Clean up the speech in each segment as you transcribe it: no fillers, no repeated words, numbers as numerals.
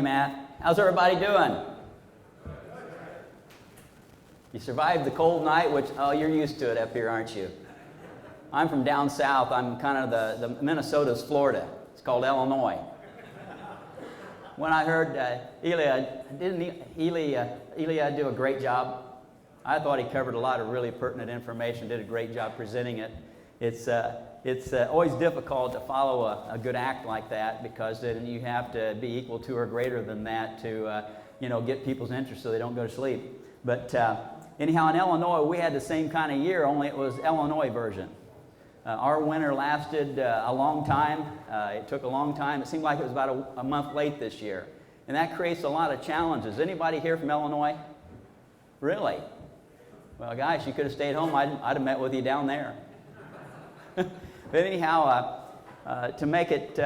Matt. How's everybody doing? You survived the cold night, which, oh, you're used to it up here, aren't you? I'm from down south. I'm kind of the Minnesota's Florida. It's called Illinois. When I heard Eli do a great job? I thought he covered a lot of really pertinent information, did a great job presenting it. It's always difficult to follow a good act like that, because then you have to be equal to or greater than that to get people's interest so they don't go to sleep. But anyhow, in Illinois, we had the same kind of year, only it was Illinois version. Our winter lasted a long time. It took a long time. It seemed like it was about a month late this year. And that creates a lot of challenges. Anybody here from Illinois? Really? Well, guys, you could have stayed home. I'd have met with you down there. But anyhow, to make it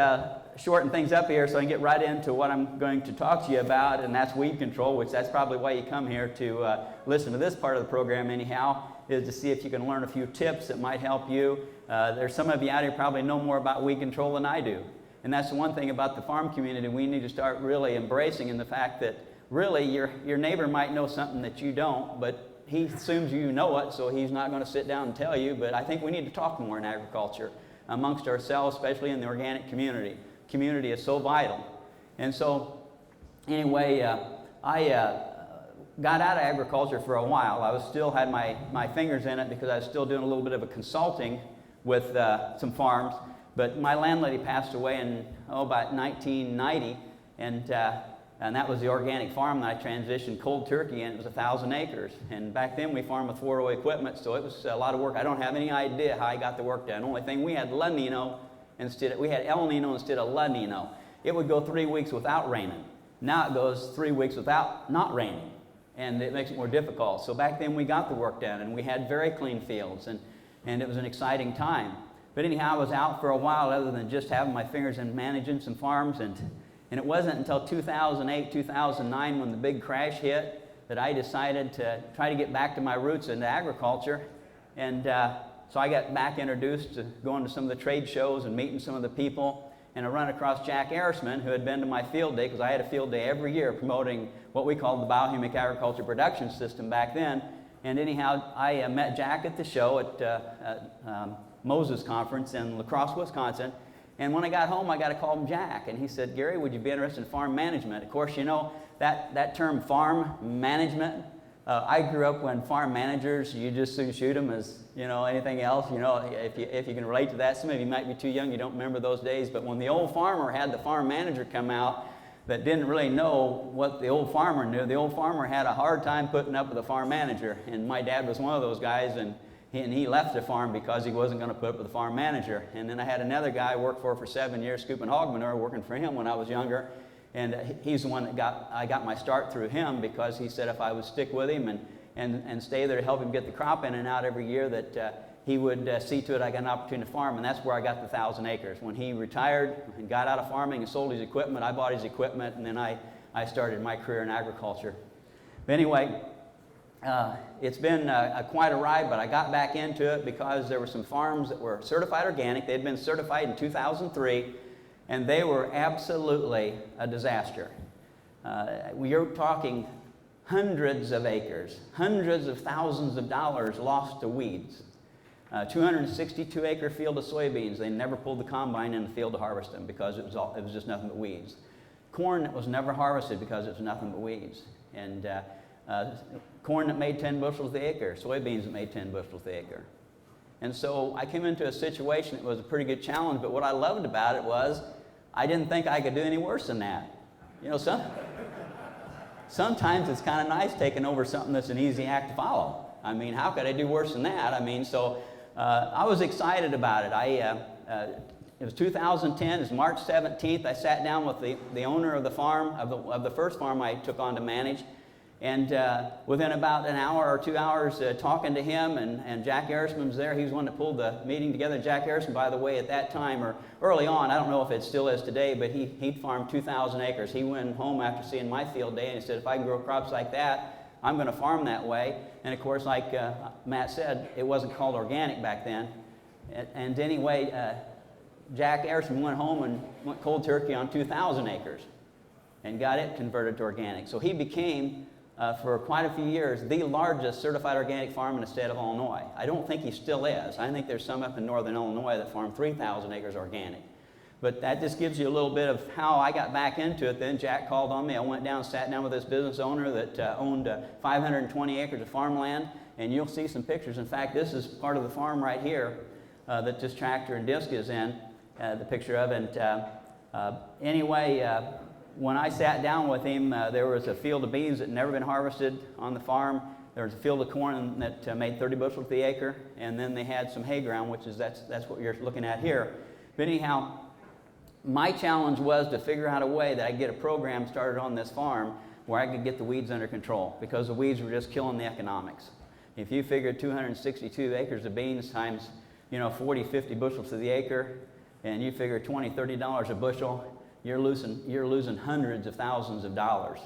shorten things up here so I can get right into what I'm going to talk to you about, and that's weed control, which that's probably why you come here to listen to this part of the program anyhow, is to see if you can learn a few tips that might help you. There's some of you out here probably know more about weed control than I do. And that's the one thing about the farm community we need to start really embracing, in the fact that really your neighbor might know something that you don't, but he assumes you know it, so he's not going to sit down and tell you. But I think we need to talk more in agriculture amongst ourselves, especially in the organic community. Community is so vital. And so anyway, I got out of agriculture for a while. I still had my fingers in it, because I was still doing a little bit of a consulting with some farms. But my landlady passed away in about 1990, and that was the organic farm that I transitioned cold turkey in. It was 1,000 acres. And back then we farmed with 4-row equipment, so it was a lot of work. I don't have any idea how I got the work done. The only thing, we had El Nino instead of La Nino. It would go 3 weeks without raining. Now it goes 3 weeks without not raining, and it makes it more difficult. So back then we got the work done, and we had very clean fields, and it was an exciting time. But anyhow, I was out for a while, other than just having my fingers in managing some farms, and it wasn't until 2008, 2009, when the big crash hit, that I decided to try to get back to my roots into agriculture. And so I got back introduced to going to some of the trade shows and meeting some of the people. And I run across Jack Arisman, who had been to my field day, because I had a field day every year promoting what we called the biohumic agriculture production system back then. And anyhow, I met Jack at the show at Moses Conference in La Crosse, Wisconsin. And when I got home, I got a call from Jack, and he said, "Gary, would you be interested in farm management?" Of course, you know, that term farm management, I grew up when farm managers, you just soon shoot them as, anything else. If you can relate to that. Some of you might be too young, you don't remember those days, but when the old farmer had the farm manager come out that didn't really know what the old farmer knew, the old farmer had a hard time putting up with the farm manager. And my dad was one of those guys, and he left the farm because he wasn't going to put up with the farm manager. And then I had another guy I worked for 7 years, scooping hog manure, working for him when I was younger. And he's the one that I got my start through him, because he said if I would stick with him and stay there to help him get the crop in and out every year, that he would see to it I got an opportunity to farm. And that's where I got the 1,000 acres. When he retired and got out of farming and sold his equipment, I bought his equipment, and then I started my career in agriculture. But anyway, it's been quite a ride, but I got back into it because there were some farms that were certified organic. They had been certified in 2003, and they were absolutely a disaster. We're talking hundreds of acres, hundreds of thousands of dollars lost to weeds. 262-acre field of soybeans. They never pulled the combine in the field to harvest them, because it was just nothing but weeds. Corn that was never harvested because it was nothing but weeds. And corn that made 10 bushels the acre, soybeans that made 10 bushels the acre. And so I came into a situation that was a pretty good challenge, but what I loved about it was I didn't think I could do any worse than that. Sometimes it's kind of nice taking over something that's an easy act to follow. I mean, how could I do worse than that? So I was excited about it. It was 2010, it's March 17th. I sat down with the owner of the farm, of the first farm I took on to manage. And within about an hour or 2 hours talking to him, and Jack Arisman was there. He was the one that pulled the meeting together. Jack Arisman, by the way, at that time, or early on, I don't know if it still is today, but he'd farmed 2,000 acres. He went home after seeing my field day, and he said, if I can grow crops like that, I'm going to farm that way. And of course, like Matt said, it wasn't called organic back then. And anyway, Jack Arisman went home and went cold turkey on 2,000 acres. and got it converted to organic. So he became, for quite a few years, the largest certified organic farm in the state of Illinois. I don't think he still is. I think there's some up in northern Illinois that farm 3,000 acres organic. But that just gives you a little bit of how I got back into it. Then Jack called on me. I went down and sat down with this business owner that owned 520 acres of farmland, and you'll see some pictures. In fact, this is part of the farm right here that this tractor and disc is in, the picture of. And anyway, when I sat down with him, there was a field of beans that had never been harvested on the farm. There was a field of corn that made 30 bushels the acre, and then they had some hay ground, which is that's what you're looking at here. But anyhow, my challenge was to figure out a way that I could get a program started on this farm where I could get the weeds under control, because the weeds were just killing the economics. If you figured 262 acres of beans times 40, 50 bushels to the acre, and you figure $20, $30 a bushel, you're losing hundreds of thousands of dollars.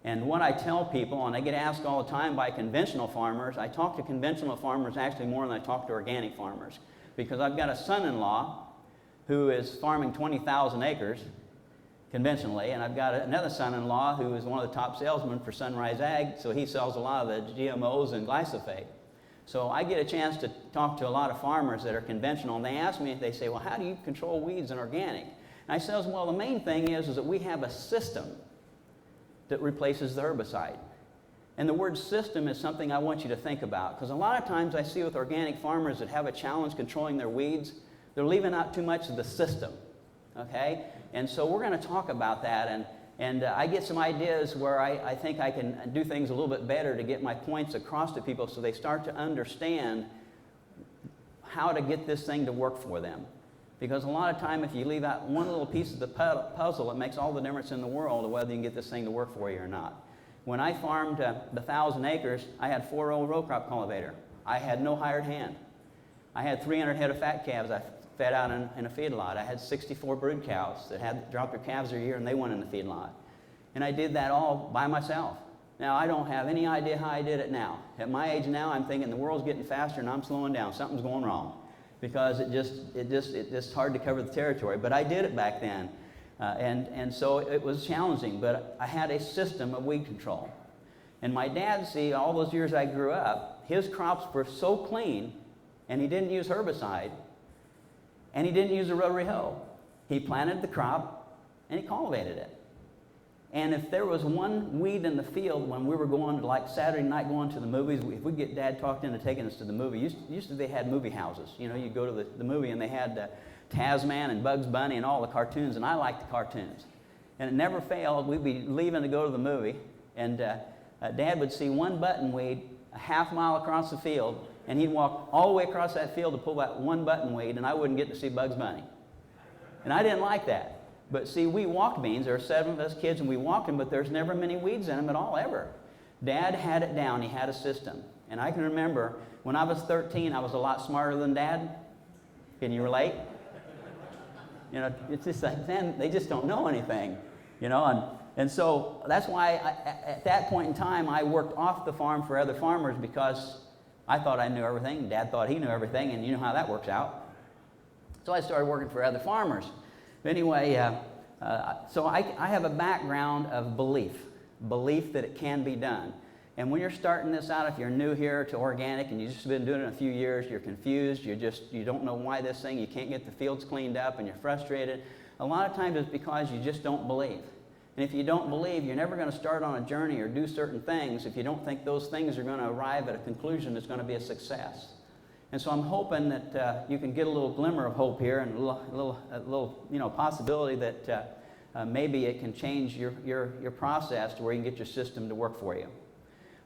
And what I tell people, and I get asked all the time by conventional farmers, I talk to conventional farmers actually more than I talk to organic farmers, because I've got a son-in-law who is farming 20,000 acres conventionally, and I've got another son-in-law who is one of the top salesmen for Sunrise Ag, so he sells a lot of the GMOs and glyphosate. So I get a chance to talk to a lot of farmers that are conventional, and they ask me, they say, well, how do you control weeds in organic? And I says, well, the main thing is that we have a system that replaces the herbicide. And the word system is something I want you to think about, because a lot of times I see with organic farmers that have a challenge controlling their weeds, they're leaving out too much of the system, okay? And so we're going to talk about that, and I get some ideas where I think I can do things a little bit better to get my points across to people so they start to understand how to get this thing to work for them. Because a lot of time, if you leave out one little piece of the puzzle, it makes all the difference in the world of whether you can get this thing to work for you or not. When I farmed the 1,000 acres, I had 4-row row crop cultivator. I had no hired hand. I had 300 head of fat calves I fed out in a feedlot. I had 64 brood cows that had dropped their calves a year, and they went in the feedlot. And I did that all by myself. Now, I don't have any idea how I did it now. At my age now, I'm thinking the world's getting faster and I'm slowing down. Something's going wrong, because it's just hard to cover the territory. But I did it back then, and so it was challenging. But I had a system of weed control. And my dad, see, all those years I grew up, his crops were so clean, and he didn't use herbicide, and he didn't use a rotary hoe. He planted the crop, and he cultivated it. And if there was one weed in the field when we were going to, like Saturday night, going to the movies, if we get Dad talked into taking us to the movie, used to they had movie houses. You go to the movie, and they had Tasman and Bugs Bunny and all the cartoons, and I liked the cartoons. And it never failed. We'd be leaving to go to the movie, and Dad would see one buttonweed a half mile across the field, and he'd walk all the way across that field to pull that one buttonweed, and I wouldn't get to see Bugs Bunny. And I didn't like that. But see, we walked beans. There were 7 of us kids, and we walked them, but there's never many weeds in them at all, ever. Dad had it down. He had a system. And I can remember when I was 13, I was a lot smarter than Dad. Can you relate? It's just like, then they just don't know anything, and so that's why at that point in time, I worked off the farm for other farmers, because I thought I knew everything. Dad thought he knew everything, and you know how that works out. So I started working for other farmers. But anyway, so I have a background of belief that it can be done. And when you're starting this out, if you're new here to organic and you've just been doing it a few years, you're confused, you don't know why this thing, you can't get the fields cleaned up, and you're frustrated. A lot of times it's because you just don't believe. And if you don't believe, you're never going to start on a journey or do certain things if you don't think those things are going to arrive at a conclusion that's going to be a success. And so I'm hoping that you can get a little glimmer of hope here, and a little possibility that maybe it can change your process to where you can get your system to work for you.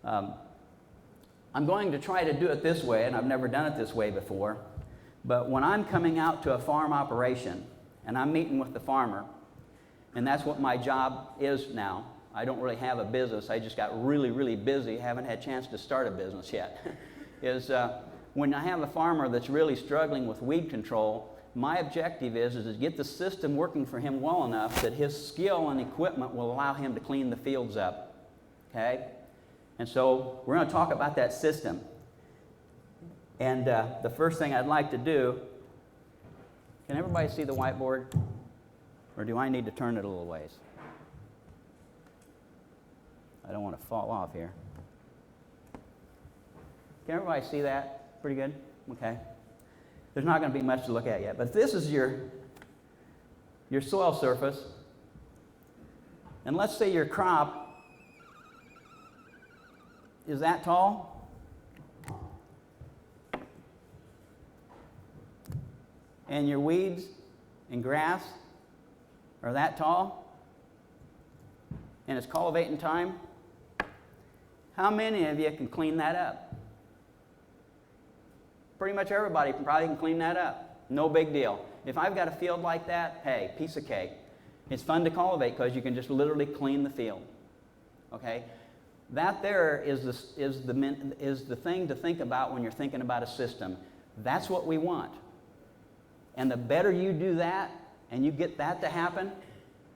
I'm going to try to do it this way, and I've never done it this way before, but when I'm coming out to a farm operation and I'm meeting with the farmer, and that's what my job is now. I don't really have a business. I just got really, really busy. Haven't had a chance to start a business yet. When I have a farmer that's really struggling with weed control, my objective is to get the system working for him well enough that his skill and equipment will allow him to clean the fields up, okay? And so we're going to talk about that system. And the first thing I'd like to do, can everybody see the whiteboard? Or do I need to turn it a little ways? I don't want to fall off here. Can everybody see that? Pretty good? Okay. There's not going to be much to look at yet, but this is your soil surface. And let's say your crop is that tall. And your weeds and grass are that tall. And it's cultivating time. How many of you can clean that up? Pretty much everybody probably can clean that up. No big deal. If I've got a field like that, hey, piece of cake. It's fun to cultivate because you can just literally clean the field. Okay? That there is the thing to think about when you're thinking about a system. That's what we want. And the better you do that and you get that to happen,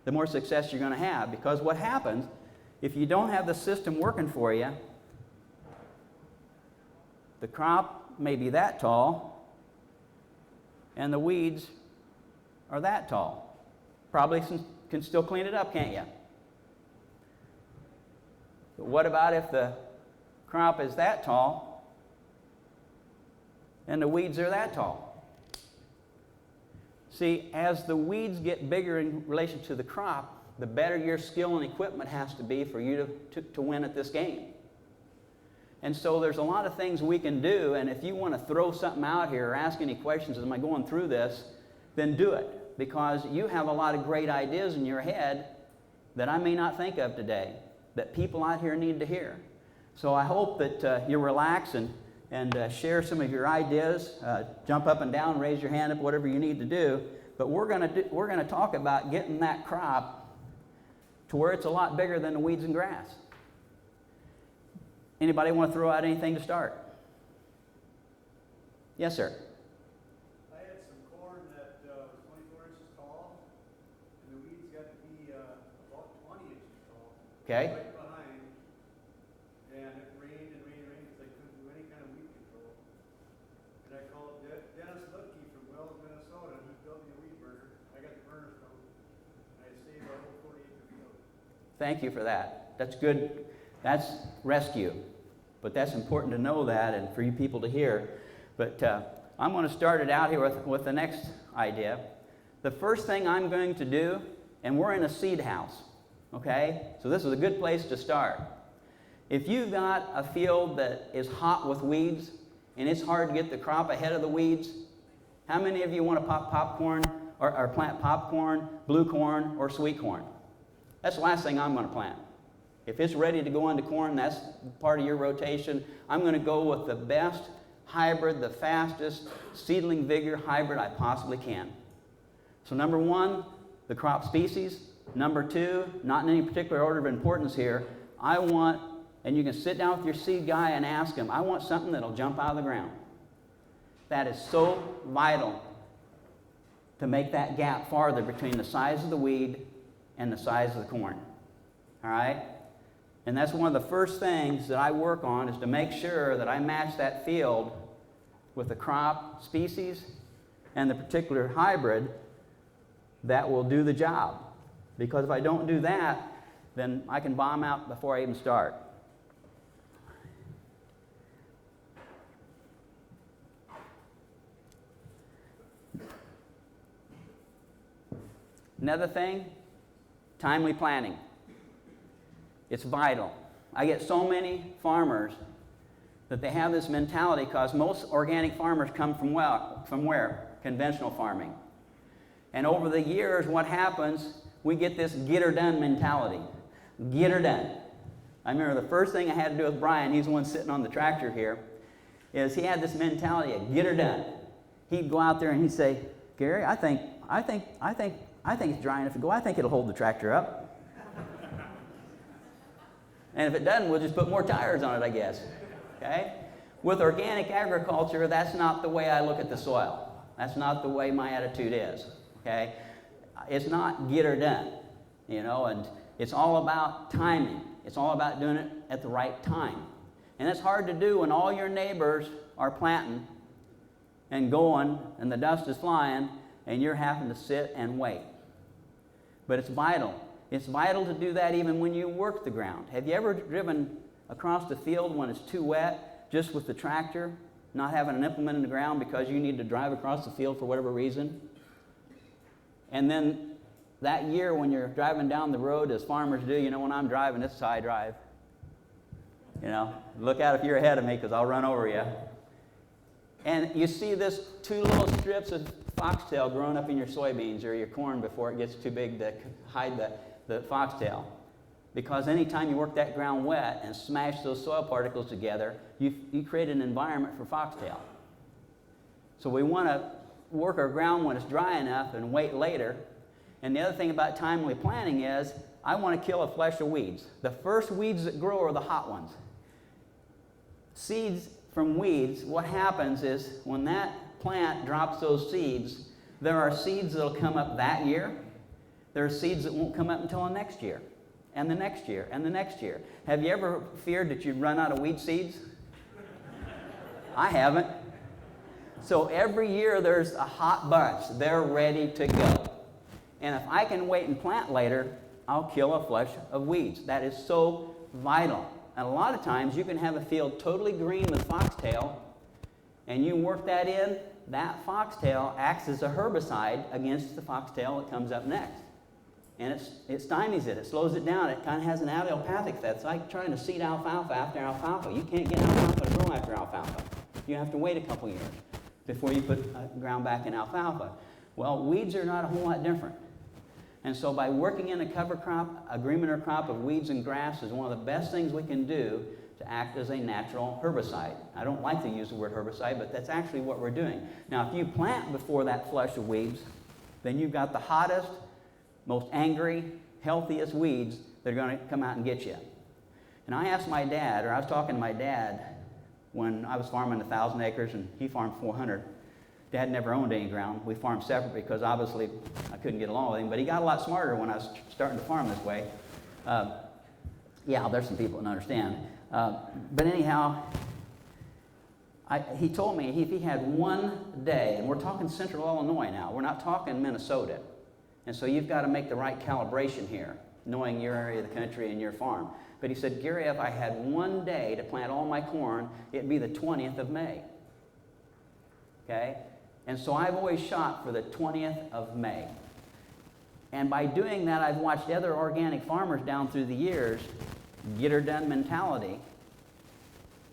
the more success you're going to have. Because what happens, if you don't have the system working for you, the crop may be that tall and the weeds are that tall. Probably can still clean it up, can't you? But what about if the crop is that tall and the weeds are that tall? See, as the weeds get bigger in relation to the crop, the better your skill and equipment has to be for you to win at this game. And so there's a lot of things we can do, and if you want to throw something out here or ask any questions as am I going through this, then do it. Because you have a lot of great ideas in your head that I may not think of today, that people out here need to hear. So I hope that you relax and share some of your ideas. Jump up and down, raise your hand up, whatever you need to do. But we're going to talk about getting that crop to where it's a lot bigger than the weeds and grass. Anybody want to throw out anything to start? Yes, sir. I had some corn that was 24 inches tall, and the weeds got to be about 20 inches tall. Okay. Right behind, and it rained and rained and rained because I couldn't do any kind of weed control. And I called Dennis Lutke from Wells, Minnesota, and he built me a weed burner. I got the burner from him, and I saved our whole 40-acre field. Thank you for that. That's good. That's rescue. But that's important to know that and for you people to hear. But I'm going to start it out here with the next idea. The first thing I'm going to do, and we're in a seed house, okay? So this is a good place to start. If you've got a field that is hot with weeds and it's hard to get the crop ahead of the weeds, how many of you want to pop popcorn or plant popcorn, blue corn, or sweet corn? That's the last thing I'm going to plant. If it's ready to go into corn, that's part of your rotation. I'm going to go with the best hybrid, the fastest seedling vigor hybrid I possibly can. So number one, the crop species. Number two, not in any particular order of importance here, I want, and you can sit down with your seed guy and ask him, I want something that'll jump out of the ground. That is so vital to make that gap farther between the size of the weed and the size of the corn. All right? And that's one of the first things that I work on, is to make sure that I match that field with the crop species and the particular hybrid that will do the job. Because if I don't do that, then I can bomb out before I even start. Another thing, timely planting. It's vital. I get so many farmers that they have this mentality, because most organic farmers come from where? Conventional farming. And over the years, what happens, we get this get her done mentality. Get her done. I remember the first thing I had to do with Brian, he's the one sitting on the tractor here, is he had this mentality of get her done. He'd go out there and he'd say, Gary, I think it's dry enough to go. I think it'll hold the tractor up. And if it doesn't, we'll just put more tires on it, I guess. Okay? With organic agriculture, that's not the way I look at the soil. That's not the way my attitude is. Okay? It's not get her done, and it's all about timing. It's all about doing it at the right time. And it's hard to do when all your neighbors are planting and going and the dust is flying and you're having to sit and wait. But it's vital. It's vital to do that even when you work the ground. Have you ever driven across the field when it's too wet, just with the tractor, not having an implement in the ground because you need to drive across the field for whatever reason? And then that year when you're driving down the road, as farmers do, you know, when I'm driving, this is how I drive. You know, look out if you're ahead of me because I'll run over you. And you see this two little strips of foxtail growing up in your soybeans or your corn before it gets too big to hide the foxtail. Because anytime you work that ground wet and smash those soil particles together, you create an environment for foxtail. So we want to work our ground when it's dry enough and wait later. And the other thing about timely planting is I want to kill a flush of weeds. The first weeds that grow are the hot ones. Seeds from weeds, what happens is when that plant drops those seeds, there are seeds that will come up that year. There are seeds that won't come up until the next year, and the next year, and the next year. Have you ever feared that you'd run out of weed seeds? I haven't. So every year there's a hot bunch. They're ready to go. And if I can wait and plant later, I'll kill a flush of weeds. That is so vital. And a lot of times you can have a field totally green with foxtail, and you work that in, that foxtail acts as a herbicide against the foxtail that comes up next. And it stymies it, it slows it down, it kind of has an allelopathic effect. It's like trying to seed alfalfa after alfalfa. You can't get alfalfa to grow after alfalfa. You have to wait a couple years before you put ground back in alfalfa. Well, weeds are not a whole lot different. And so by working in a cover crop, a green manure crop of weeds and grass is one of the best things we can do to act as a natural herbicide. I don't like to use the word herbicide, but that's actually what we're doing. Now, if you plant before that flush of weeds, then you've got the hottest, most angry, healthiest weeds that are going to come out and get you. And I asked my dad, or I was talking to my dad when I was farming 1,000 acres and he farmed 400. Dad never owned any ground. We farmed separate because obviously I couldn't get along with him, but he got a lot smarter when I was starting to farm this way. Yeah, there's some people that understand. But anyhow, he told me if he had one day, and we're talking central Illinois now, we're not talking Minnesota. And so you've got to make the right calibration here, knowing your area of the country and your farm. But he said, Gary, if I had one day to plant all my corn, it'd be the 20th of May. Okay? And so I've always shot for the 20th of May. And by doing that, I've watched other organic farmers down through the years get her done mentality.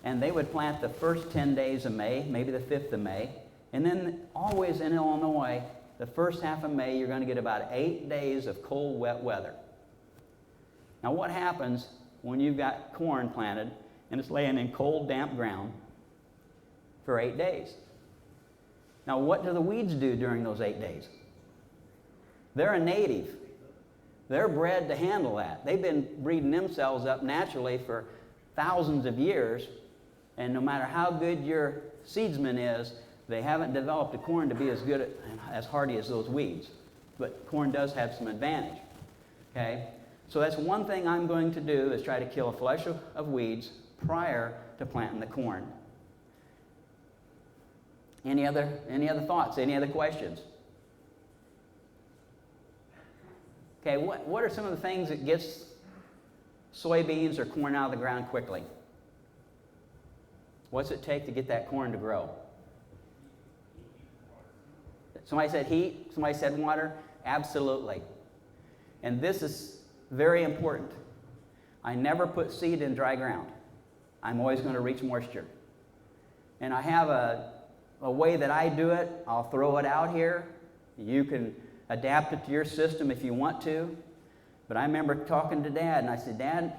And they would plant the first 10 days of May, maybe the 5th of May. And then always in Illinois, the first half of May, you're going to get about 8 days of cold, wet weather. Now what happens when you've got corn planted and it's laying in cold, damp ground for 8 days? Now, what do the weeds do during those 8 days? They're a native. They're bred to handle that. They've been breeding themselves up naturally for thousands of years, and no matter how good your seedsman is, they haven't developed a corn to be as good and as hardy as those weeds. But corn does have some advantage. Okay? So that's one thing I'm going to do is try to kill a flush of weeds prior to planting the corn. Any other thoughts? Any other questions? Okay, what are some of the things that gets soybeans or corn out of the ground quickly? What's it take to get that corn to grow? Somebody said heat, somebody said water. Absolutely. And this is very important. I never put seed in dry ground. I'm always going to reach moisture. And I have a way that I do it. I'll throw it out here. You can adapt it to your system if you want to. But I remember talking to Dad, and I said, Dad,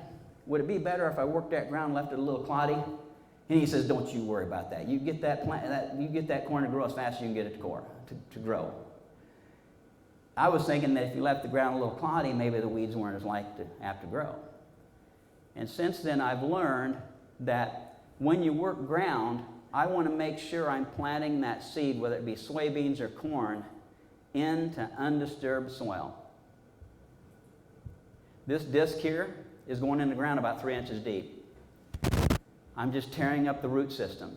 would it be better if I worked that ground and left it a little cloddy? And he says, don't you worry about that. You get that corn to grow as fast as you can get it to grow. I was thinking that if you left the ground a little cloddy, maybe the weeds weren't as likely to have to grow. And since then, I've learned that when you work ground, I want to make sure I'm planting that seed, whether it be soybeans or corn, into undisturbed soil. This disc here is going in the ground about 3 inches deep. I'm just tearing up the root system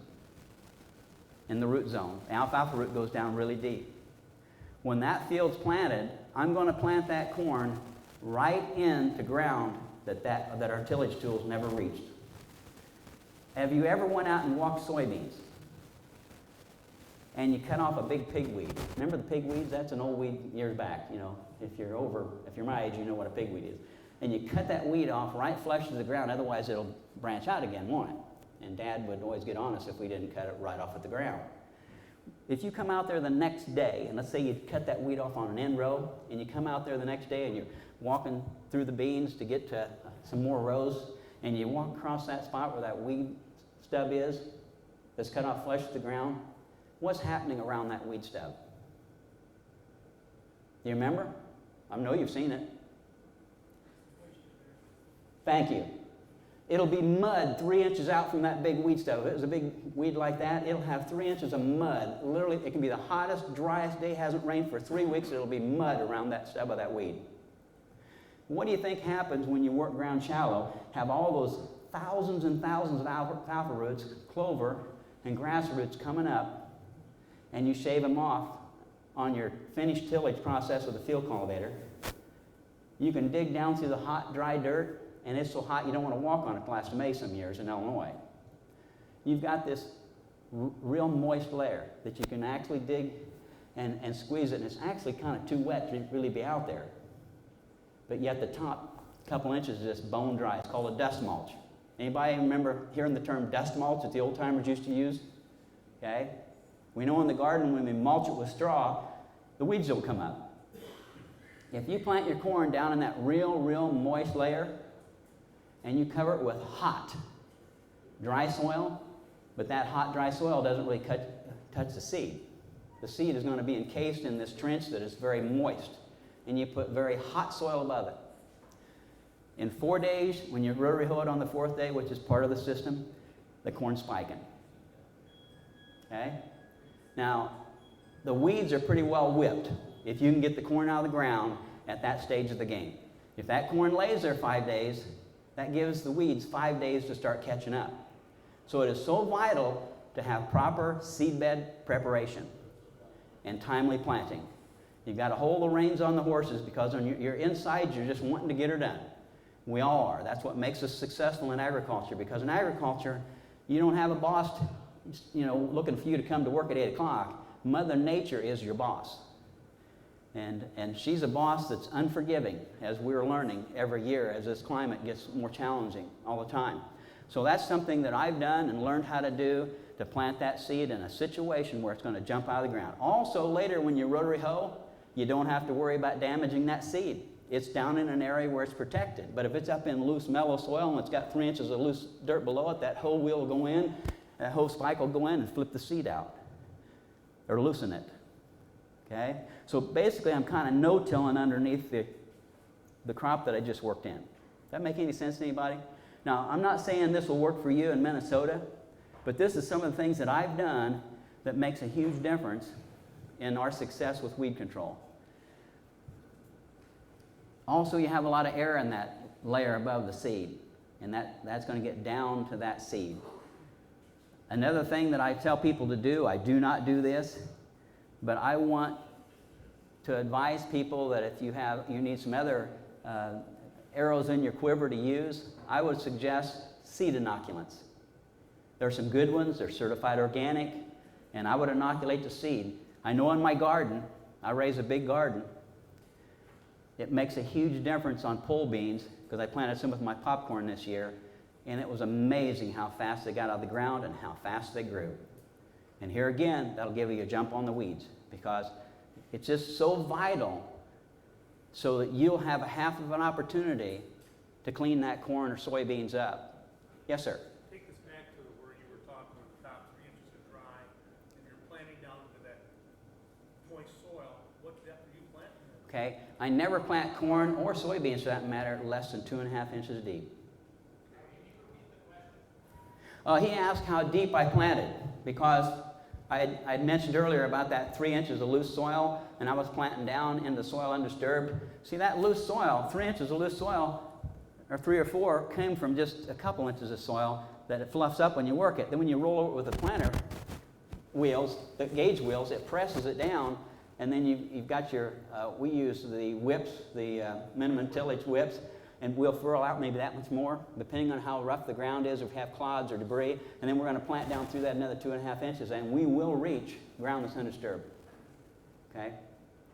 in the root zone. The alfalfa root goes down really deep. When that field's planted, I'm going to plant that corn right into ground that our tillage tools never reached. Have you ever went out and walked soybeans and you cut off a big pigweed? Remember the pigweeds? That's an old weed years back. You know, if you're my age, you know what a pigweed is. And you cut that weed off right flush to the ground, otherwise it'll branch out again, won't it? And Dad would always get on us if we didn't cut it right off at the ground. If you come out there the next day, and let's say you cut that weed off on an end row, and you come out there the next day and you're walking through the beans to get to some more rows, and you walk across that spot where that weed stub is, that's cut off flush to the ground, what's happening around that weed stub? Do you remember? I know you've seen it. Thank you. It'll be mud 3 inches out from that big weed stub. If it was a big weed like that, it'll have 3 inches of mud. Literally, it can be the hottest, driest day, hasn't rained for 3 weeks, it'll be mud around that stub of that weed. What do you think happens when you work ground shallow, have all those thousands and thousands of alfalfa roots, clover, and grass roots coming up, and you shave them off on your finished tillage process with a field cultivator? You can dig down through the hot, dry dirt, and it's so hot you don't want to walk on it last May some years in Illinois. You've got this real moist layer that you can actually dig and squeeze it, and it's actually kind of too wet to really be out there. But yet the top couple inches is just bone dry. It's called a dust mulch. Anybody remember hearing the term dust mulch that the old timers used to use? Okay? We know in the garden when we mulch it with straw, the weeds don't come up. If you plant your corn down in that real moist layer, and you cover it with hot, dry soil, but that hot, dry soil doesn't really touch the seed. The seed is going to be encased in this trench that is very moist, and you put very hot soil above it. In 4 days, when you rotary hoe it on the 4th day, which is part of the system, the corn's spiking. Okay? Now, the weeds are pretty well whipped if you can get the corn out of the ground at that stage of the game. If that corn lays there 5 days, that gives the weeds 5 days to start catching up. So it is so vital to have proper seedbed preparation and timely planting. You've got to hold the reins on the horses because on your inside you're just wanting to get her done. We all are. That's what makes us successful in agriculture, because in agriculture you don't have a boss looking for you to come to work at 8 o'clock. Mother Nature is your boss. And she's a boss that's unforgiving, as we're learning every year as this climate gets more challenging all the time. So that's something that I've done and learned how to do, to plant that seed in a situation where it's going to jump out of the ground. Also, later when you rotary hoe, you don't have to worry about damaging that seed. It's down in an area where it's protected. But if it's up in loose, mellow soil and it's got 3 inches of loose dirt below it, that hoe wheel will go in, that hoe spike will go in and flip the seed out or loosen it. Okay? So basically I'm kind of no-tilling underneath the crop that I just worked in. Does that make any sense to anybody? Now, I'm not saying this will work for you in Minnesota, but this is some of the things that I've done that makes a huge difference in our success with weed control. Also, you have a lot of air in that layer above the seed, and that's going to get down to that seed. Another thing that I tell people to do, I do not do this, but I want to advise people that if you need some other arrows in your quiver to use, I would suggest seed inoculants. There are some good ones, they're certified organic, and I would inoculate the seed. I know in my garden, I raise a big garden, it makes a huge difference on pole beans, because I planted some with my popcorn this year, and it was amazing how fast they got out of the ground and how fast they grew. And here again, that'll give you a jump on the weeds, because it's just so vital so that you'll have a half of an opportunity to clean that corn or soybeans up. Yes, sir? Take us back to where you were talking with the top 3 inches of dry, and you're planting down into that moist soil. What depth are you planting in? Okay, I never plant corn or soybeans for that matter less than 2.5 inches deep. He asked how deep I planted, because I'd mentioned earlier about that 3 inches of loose soil, and I was planting down in the soil undisturbed. See, that loose soil, 3 inches of loose soil, or 3 or 4, came from just a couple inches of soil that it fluffs up when you work it. Then when you roll over it with the planter wheels, the gauge wheels, it presses it down, And then you've got your, we use the whips, the minimum tillage whips, and we'll furrow out maybe that much more, depending on how rough the ground is, or if we have clods or debris. And then we're going to plant down through that another 2.5 inches, and we will reach ground that's undisturbed. Okay?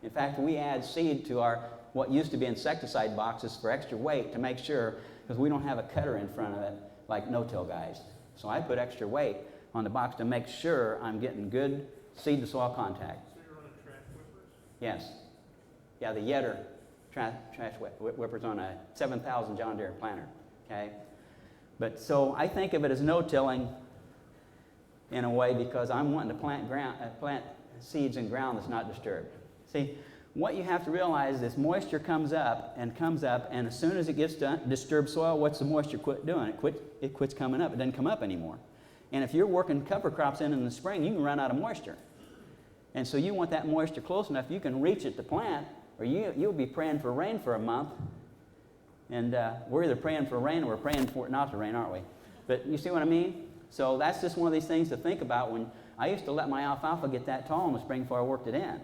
In fact, we add seed to our, what used to be insecticide boxes for extra weight to make sure, because we don't have a cutter in front of it like no-till guys. So I put extra weight on the box to make sure I'm getting good seed-to-soil contact. So you're running trash whippers? Yes. Yeah, the Yetter trash whippers on a 7,000 John Deere planter. Okay? But so I think of it as no-tilling in a way because I'm wanting to plant seeds in ground that's not disturbed. See, what you have to realize is moisture comes up, and as soon as it gets to disturbed soil, what's the moisture quit doing? It quits coming up. It doesn't come up anymore. And if you're working cover crops in the spring, you can run out of moisture. And so you want that moisture close enough you can reach it to plant, or you'll be praying for rain for a month. And we're either praying for rain or we're praying for it not to rain, aren't we? But you see what I mean? So that's just one of these things to think about. When I used to let my alfalfa get that tall in the spring before I worked it in.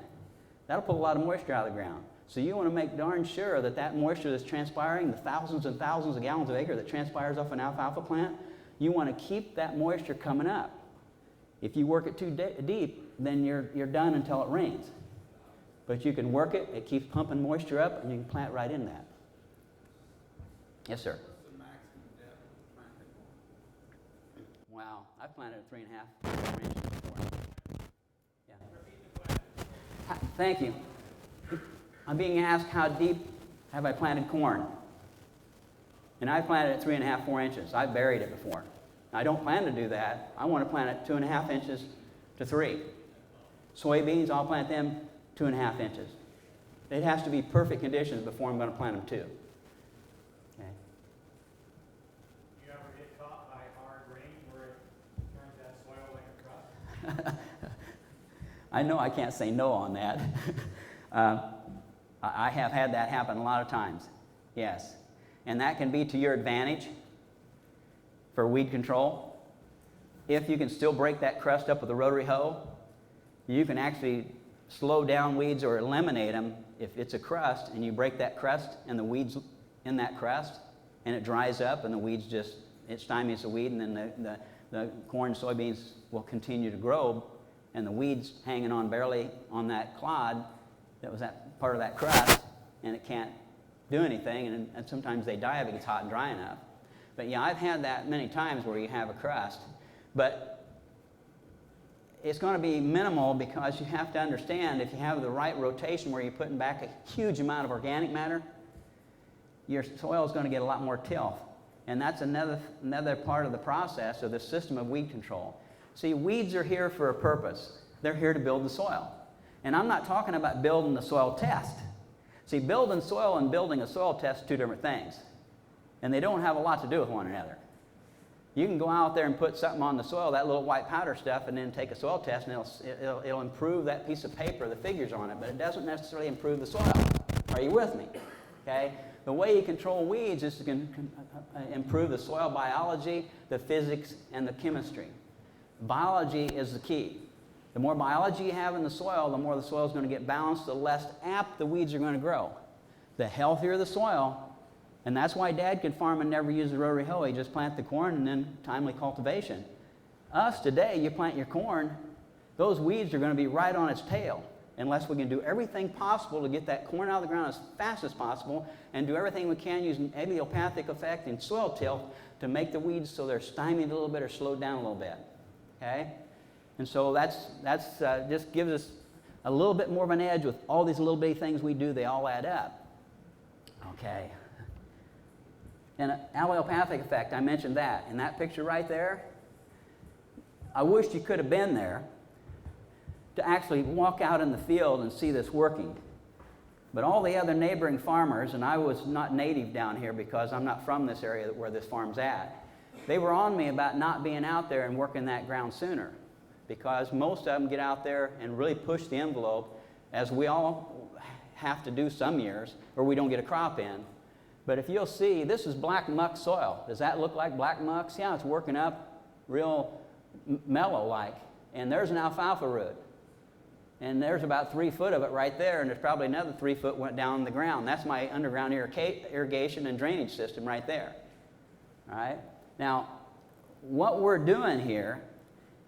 That'll put a lot of moisture out of the ground. So you want to make darn sure that that moisture that's transpiring, the thousands and thousands of gallons of acre that transpires off an alfalfa plant, you want to keep that moisture coming up. If you work it too deep, then you're done until it rains. But you can work it, it keeps pumping moisture up, and you can plant right in that. Yes, sir? What's the maximum depth of planting? Wow, I've planted at 3.5, 4 inches before. Yeah. Thank you. I'm being asked how deep have I planted corn. And I planted at 3.5, 4 inches. I've buried it before. I don't plan to do that. I want to plant it 2.5 inches to 3. Soybeans, I'll plant them 2.5 inches. It has to be perfect conditions before I'm going to plant them too. Okay. You ever get caught by hard rain where it turns that soil like a crust? I know I can't say no on that. I have had that happen a lot of times, yes. And that can be to your advantage for weed control. If you can still break that crust up with a rotary hoe, you can actually slow down weeds or eliminate them if it's a crust and you break that crust and the weeds in that crust and it dries up and the weeds just, it stymies the weed, and then the corn and soybeans will continue to grow, and the weeds hanging on barely on that clod that was that part of that crust, and it can't do anything, and sometimes they die if it gets hot and dry enough. But yeah, I've had that many times where you have a crust, but it's going to be minimal because you have to understand if you have the right rotation where you're putting back a huge amount of organic matter, your soil is going to get a lot more tilth. And that's another part of the process of the system of weed control. See, weeds are here for a purpose. They're here to build the soil. And I'm not talking about building the soil test. See, building soil and building a soil test are two different things. And they don't have a lot to do with one another. You can go out there and put something on the soil, that little white powder stuff, and then take a soil test, and it'll improve that piece of paper, the figures on it, but it doesn't necessarily improve the soil. Are you with me? Okay? The way you control weeds is to improve the soil biology, the physics, and the chemistry. Biology is the key. The more biology you have in the soil, the more the soil is going to get balanced, the less apt the weeds are going to grow. The healthier the soil, and that's why Dad could farm and never use the rotary hoe. He just plant the corn and then timely cultivation. Us today, you plant your corn, those weeds are going to be right on its tail unless we can do everything possible to get that corn out of the ground as fast as possible and do everything we can using allelopathic effect and soil tilth to make the weeds so they're stymied a little bit or slowed down a little bit. Okay? And so that's just gives us a little bit more of an edge with all these little bitty things we do. They all add up. Okay. And allelopathic effect, I mentioned that. In that picture right there, I wish you could have been there to actually walk out in the field and see this working. But all the other neighboring farmers, and I was not native down here because I'm not from this area where this farm's at, they were on me about not being out there and working that ground sooner, because most of them get out there and really push the envelope, as we all have to do some years, or we don't get a crop in. But if you'll see, this is black muck soil. Does that look like black muck? See how it's working up real mellow-like. And there's an alfalfa root. And there's about 3 foot of it right there, and there's probably another 3 foot went down the ground. That's my underground irrigation and drainage system right there. All right? Now, what we're doing here,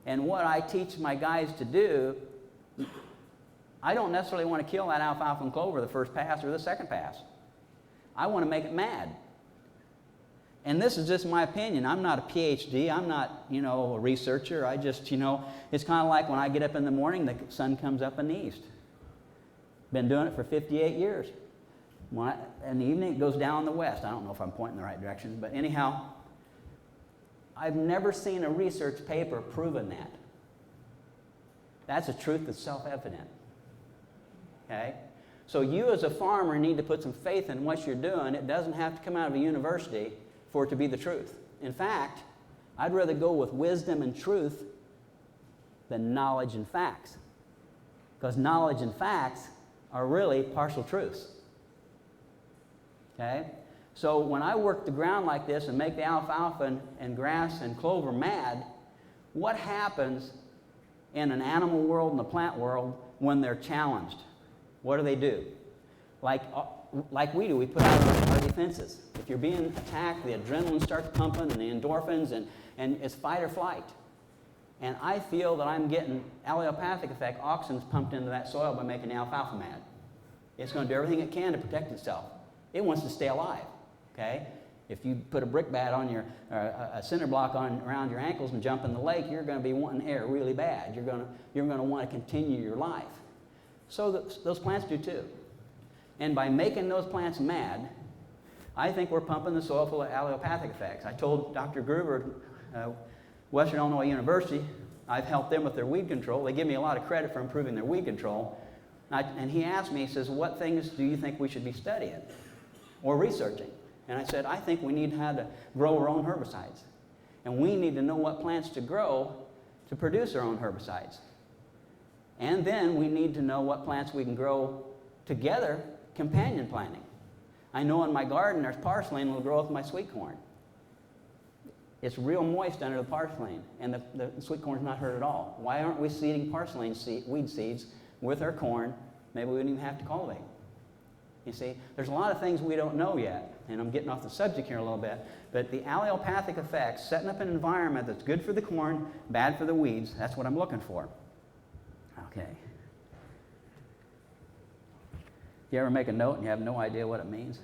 and what I teach my guys to do, I don't necessarily want to kill that alfalfa and clover the first pass or the second pass. I want to make it mad. And this is just my opinion. I'm not a PhD. I'm not, a researcher. I just, it's kind of like when I get up in the morning, the sun comes up in the east. Been doing it for 58 years. In the evening, it goes down in the west. I don't know if I'm pointing in the right direction, but anyhow, I've never seen a research paper proving that. That's a truth that's self-evident. Okay? So you as a farmer need to put some faith in what you're doing. It doesn't have to come out of a university for it to be the truth. In fact, I'd rather go with wisdom and truth than knowledge and facts. Because knowledge and facts are really partial truths. Okay? So when I work the ground like this and make the alfalfa and grass and clover mad, what happens in an animal world and the plant world when they're challenged? What do? Like we do, we put out our defenses. If you're being attacked, the adrenaline starts pumping and the endorphins, and it's fight or flight. And I feel that I'm getting allelopathic effect, auxins pumped into that soil by making the alfalfa mad. It's going to do everything it can to protect itself. It wants to stay alive, okay? If you put a brick bat on a cinder block around your ankles and jump in the lake, you're going to be wanting air really bad. You're going to want to continue your life. So those plants do too. And by making those plants mad, I think we're pumping the soil full of allelopathic effects. I told Dr. Gruber, Western Illinois University, I've helped them with their weed control. They give me a lot of credit for improving their weed control. And he asked me, he says, what things do you think we should be studying or researching? And I said, I think we need how to grow our own herbicides. And we need to know what plants to grow to produce our own herbicides. And then we need to know what plants we can grow together, companion planting. I know in my garden there's parsley and it'll grow with my sweet corn. It's real moist under the parsley, and the sweet corn's not hurt at all. Why aren't we seeding parsley weed seeds with our corn? Maybe we wouldn't even have to cultivate. You see, there's a lot of things we don't know yet, and I'm getting off the subject here a little bit, but the allelopathic effects, setting up an environment that's good for the corn, bad for the weeds, that's what I'm looking for. Okay. You ever make a note and you have no idea what it means?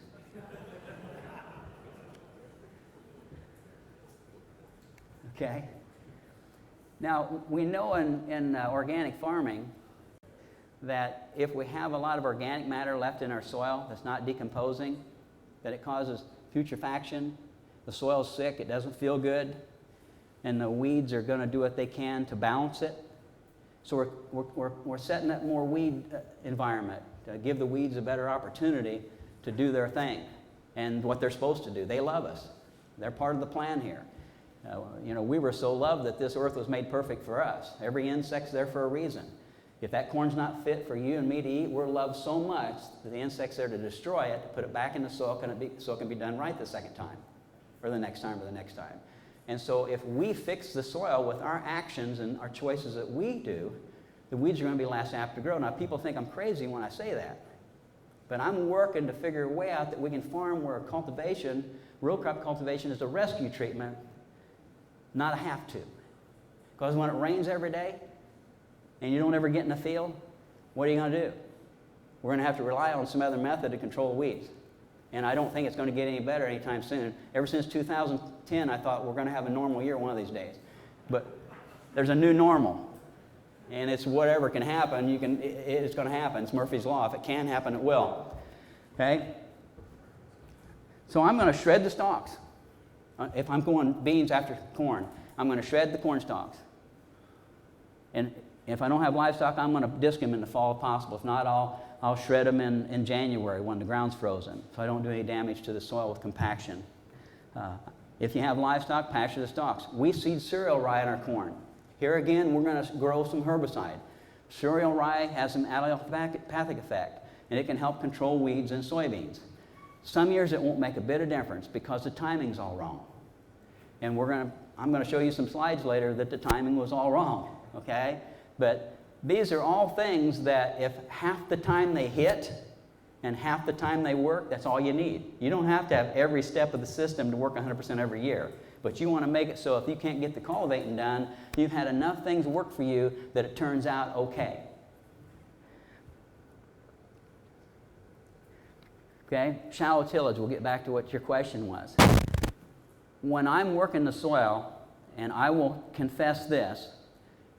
Okay. Now, we know in organic farming that if we have a lot of organic matter left in our soil that's not decomposing, that it causes putrefaction, the soil's sick, it doesn't feel good, and the weeds are going to do what they can to balance it. So we're setting up more weed environment to give the weeds a better opportunity to do their thing and what they're supposed to do. They love us. They're part of the plan here. We were so loved that this earth was made perfect for us. Every insect's there for a reason. If that corn's not fit for you and me to eat, we're loved so much that the insect's there to destroy it, to put it back in the soil so it can be done right the second time, or the next time, or the next time. And so if we fix the soil with our actions and our choices that we do, the weeds are going to be less apt to grow. Now, people think I'm crazy when I say that, but I'm working to figure a way out that we can farm where cultivation, row crop cultivation, is a rescue treatment, not a have to. Because when it rains every day and you don't ever get in the field, what are you going to do? We're going to have to rely on some other method to control the weeds. And I don't think it's going to get any better anytime soon. Ever since 2010, I thought we're going to have a normal year one of these days. But there's a new normal. And it's whatever can happen, it's going to happen. It's Murphy's Law. If it can happen, it will. Okay? So I'm going to shred the stalks. If I'm going beans after corn, I'm going to shred the corn stalks. And if I don't have livestock, I'm going to disc them in the fall if possible. If not, I'll shred them in January when the ground's frozen, so I don't do any damage to the soil with compaction. If you have livestock, pasture the stalks. We seed cereal rye in our corn. Here again, we're going to grow some herbicide. Cereal rye has some allelopathic effect, and it can help control weeds in soybeans. Some years it won't make a bit of difference because the timing's all wrong. And I'm going to show you some slides later that the timing was all wrong, okay? But These are all things that if half the time they hit and half the time they work, that's all you need. You don't have to have every step of the system to work 100% every year. But you want to make it so if you can't get the cultivating done, you've had enough things work for you that it turns out okay. Okay, shallow tillage, we'll get back to what your question was. When I'm working the soil, and I will confess this,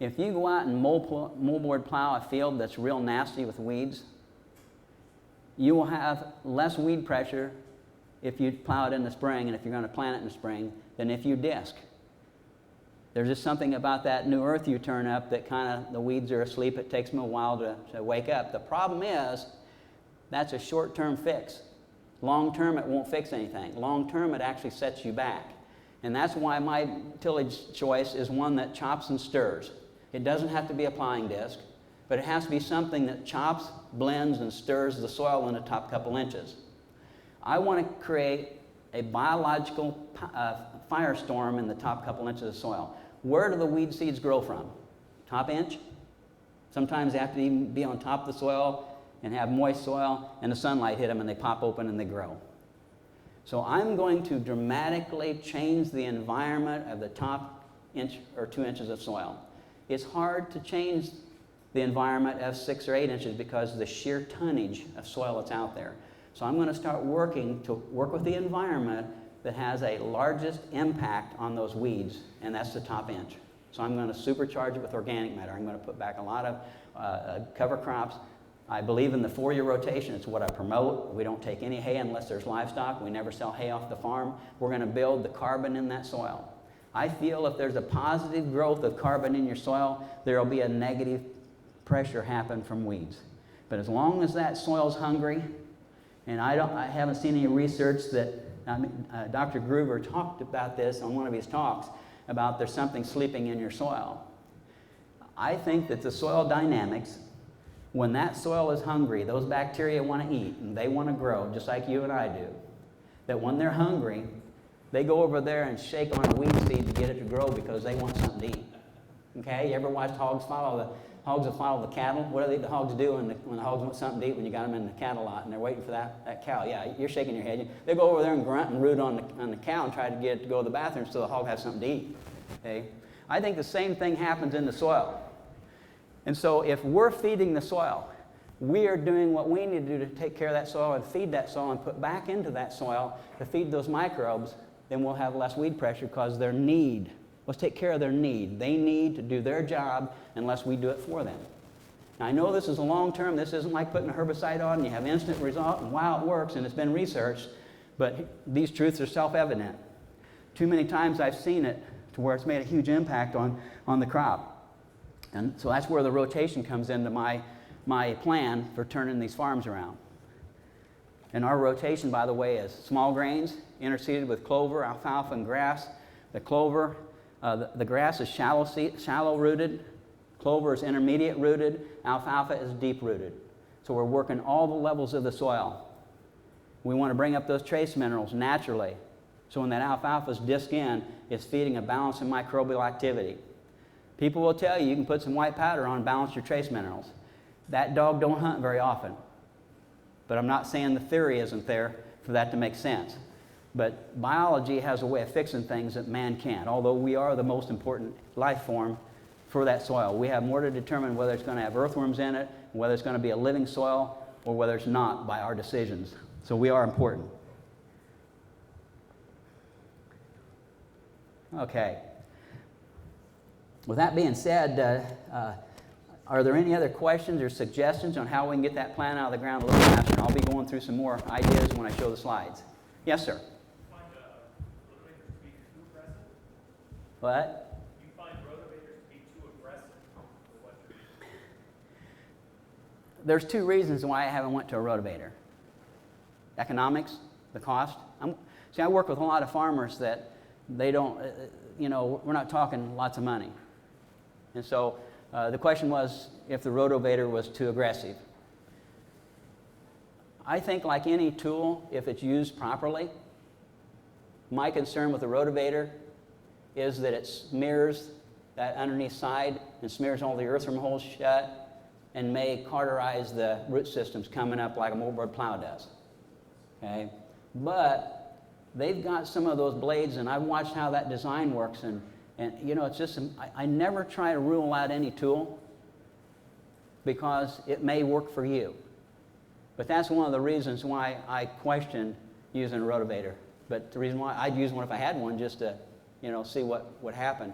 if you go out and moldboard plow a field that's real nasty with weeds, you will have less weed pressure if you plow it in the spring and if you're going to plant it in the spring than if you disc. There's just something about that new earth you turn up that kind of, the weeds are asleep, it takes them a while to wake up. The problem is, that's a short-term fix. Long-term, it won't fix anything. Long-term, it actually sets you back. And that's why my tillage choice is one that chops and stirs. It doesn't have to be a plowing disc, but it has to be something that chops, blends, and stirs the soil in the top couple inches. I want to create a biological firestorm in the top couple inches of soil. Where do the weed seeds grow from? Top inch? Sometimes they have to even be on top of the soil and have moist soil, and the sunlight hit them and they pop open and they grow. So I'm going to dramatically change the environment of the top inch or 2 inches of soil. It's hard to change the environment of 6 or 8 inches because of the sheer tonnage of soil that's out there. So I'm going to start working to work with the environment that has a largest impact on those weeds, and that's the top inch. So I'm going to supercharge it with organic matter. I'm going to put back a lot of cover crops. I believe in the 4-year rotation. It's what I promote. We don't take any hay unless there's livestock. We never sell hay off the farm. We're going to build the carbon in that soil. I feel if there's a positive growth of carbon in your soil, there will be a negative pressure happen from weeds. But as long as that soil's hungry, and I haven't seen any research that, Dr. Gruber talked about this on one of his talks, about there's something sleeping in your soil. I think that the soil dynamics, when that soil is hungry, those bacteria want to eat and they want to grow, just like you and I do. That when they're hungry, they go over there and shake on a weed seed to get it to grow because they want something to eat. Okay, you ever watched hogs that follow the cattle? What do the hogs do when the hogs want something to eat when you got them in the cattle lot and they're waiting for that cow? Yeah, you're shaking your head. They go over there and grunt and root on the cow and try to get it to go to the bathroom so the hog has something to eat. Okay, I think the same thing happens in the soil. And so if we're feeding the soil, we are doing what we need to do to take care of that soil and feed that soil and put back into that soil to feed those microbes, then we'll have less weed pressure because their need. Let's take care of their need. They need to do their job unless we do it for them. Now, I know this is a long term. This isn't like putting a herbicide on and you have instant result and wow, it works and it's been researched. But these truths are self-evident. Too many times I've seen it to where it's made a huge impact on the crop. And so that's where the rotation comes into my plan for turning these farms around. And our rotation, by the way, is small grains interseeded with clover, alfalfa, and grass. The clover, the grass is shallow rooted. Clover is intermediate rooted. Alfalfa is deep rooted. So we're working all the levels of the soil. We want to bring up those trace minerals naturally. So when that alfalfa is disc in, it's feeding a balance in microbial activity. People will tell you can put some white powder on and balance your trace minerals. That dog don't hunt very often. But I'm not saying the theory isn't there for that to make sense. But biology has a way of fixing things that man can't, although we are the most important life form for that soil. We have more to determine whether it's going to have earthworms in it, whether it's going to be a living soil, or whether it's not by our decisions. So we are important. Okay. With that being said, are there any other questions or suggestions on how we can get that plant out of the ground a little faster? I'll be going through some more ideas when I show the slides. Yes, sir. You find rotavators to be too aggressive? What? You find rotavators to be too aggressive? There's 2 reasons why I haven't went to a rotavator. Economics, the cost. I work with a lot of farmers that they don't, we're not talking lots of money. And so the question was if the rotavator was too aggressive. I think like any tool, if it's used properly, my concern with the rotavator is that it mirrors that underneath side and smears all the earthworm holes shut and may cauterize the root systems coming up like a moldboard plow does. Okay? But they've got some of those blades, and I've watched how that design works, and you know, it's just, I never try to rule out any tool because it may work for you. But that's one of the reasons why I questioned using a rotavator. But the reason why I'd use one if I had one, just to, you know, see what would happen.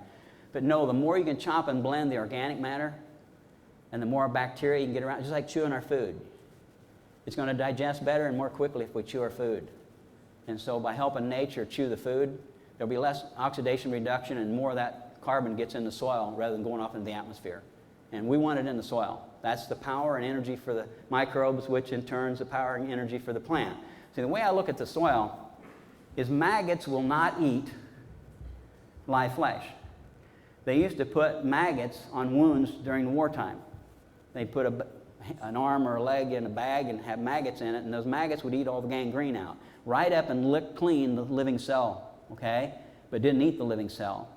But no, the more you can chop and blend the organic matter, and the more bacteria you can get around, just like chewing our food. It's going to digest better and more quickly if we chew our food. And so by helping nature chew the food, there'll be less oxidation reduction and more of that carbon gets in the soil rather than going off into the atmosphere. And we want it in the soil. That's the power and energy for the microbes, which in turn is the power and energy for the plant. See, the way I look at the soil is maggots will not eat live flesh. They used to put maggots on wounds during the wartime. They'd put an arm or a leg in a bag and have maggots in it, and those maggots would eat all the gangrene out. Right up and lick clean the living cell, okay? But didn't eat the living cell.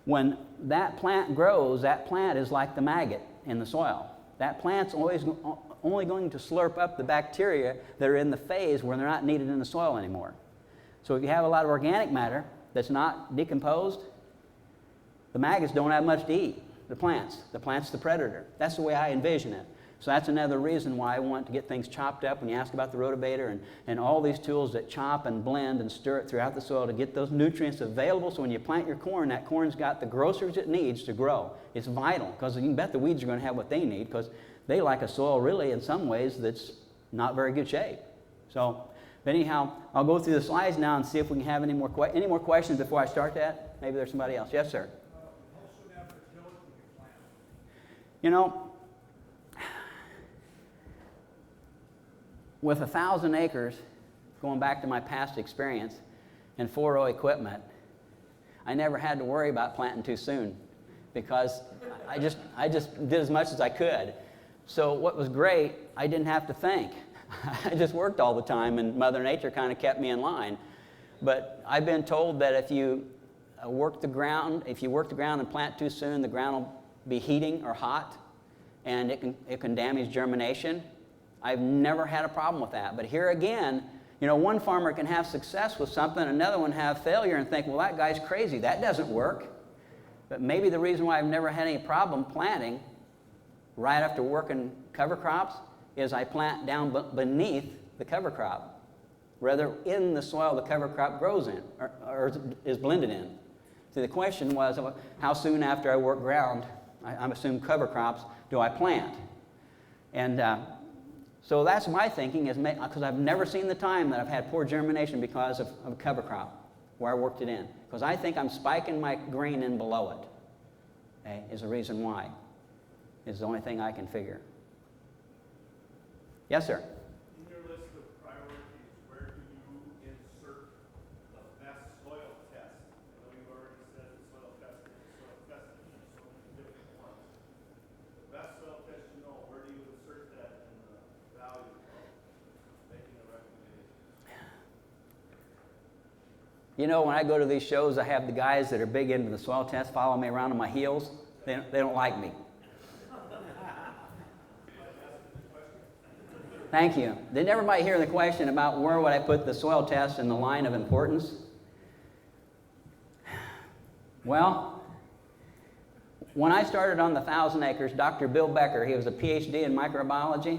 When that plant grows, that plant is like the maggot in the soil. That plant's only going to slurp up the bacteria that are in the phase where they're not needed in the soil anymore. So if you have a lot of organic matter that's not decomposed, the maggots don't have much to eat, the plants. The plant's the predator. That's the way I envision it. So that's another reason why I want to get things chopped up when you ask about the rotavator and all these tools that chop and blend and stir it throughout the soil to get those nutrients available so when you plant your corn, that corn's got the groceries it needs to grow. It's vital because you can bet the weeds are going to have what they need because they like a soil really in some ways that's not very good shape. So, but anyhow, I'll go through the slides now and see if we can have any more questions before I start that. Maybe there's somebody else. Yes, sir. How soon after tilling do you plant? You know, with 1,000 acres, going back to my past experience, and 4.0 equipment, I never had to worry about planting too soon because I just did as much as I could. So what was great, I didn't have to think. I just worked all the time, and Mother Nature kind of kept me in line. But I've been told that if you work the ground and plant too soon, the ground will be heating or hot, and it can damage germination. I've never had a problem with that. But here again, you know, one farmer can have success with something, another one have failure and think, well, that guy's crazy. That doesn't work. But maybe the reason why I've never had any problem planting right after working cover crops is I plant down beneath the cover crop, rather in the soil the cover crop grows in or is blended in. So the question was, how soon after I work ground, I'm assuming cover crops, do I plant? And so that's my thinking, is because I've never seen the time that I've had poor germination because of a cover crop where I worked it in. Because I think I'm spiking my grain in below it, okay, is the reason why. Is the only thing I can figure. Yes, sir? In your list of priorities, where do you insert the best soil test? I know you've already said the soil testing, so many different ones. The best soil test you know, where do you insert that in the value of making a recommendation? You know, when I go to these shows, I have the guys that are big into the soil test follow me around on my heels. They don't like me. Thank you. They never might hear the question about where would I put the soil test in the line of importance. Well, when I started on the 1,000 acres, Dr. Bill Becker, he was a PhD in microbiology,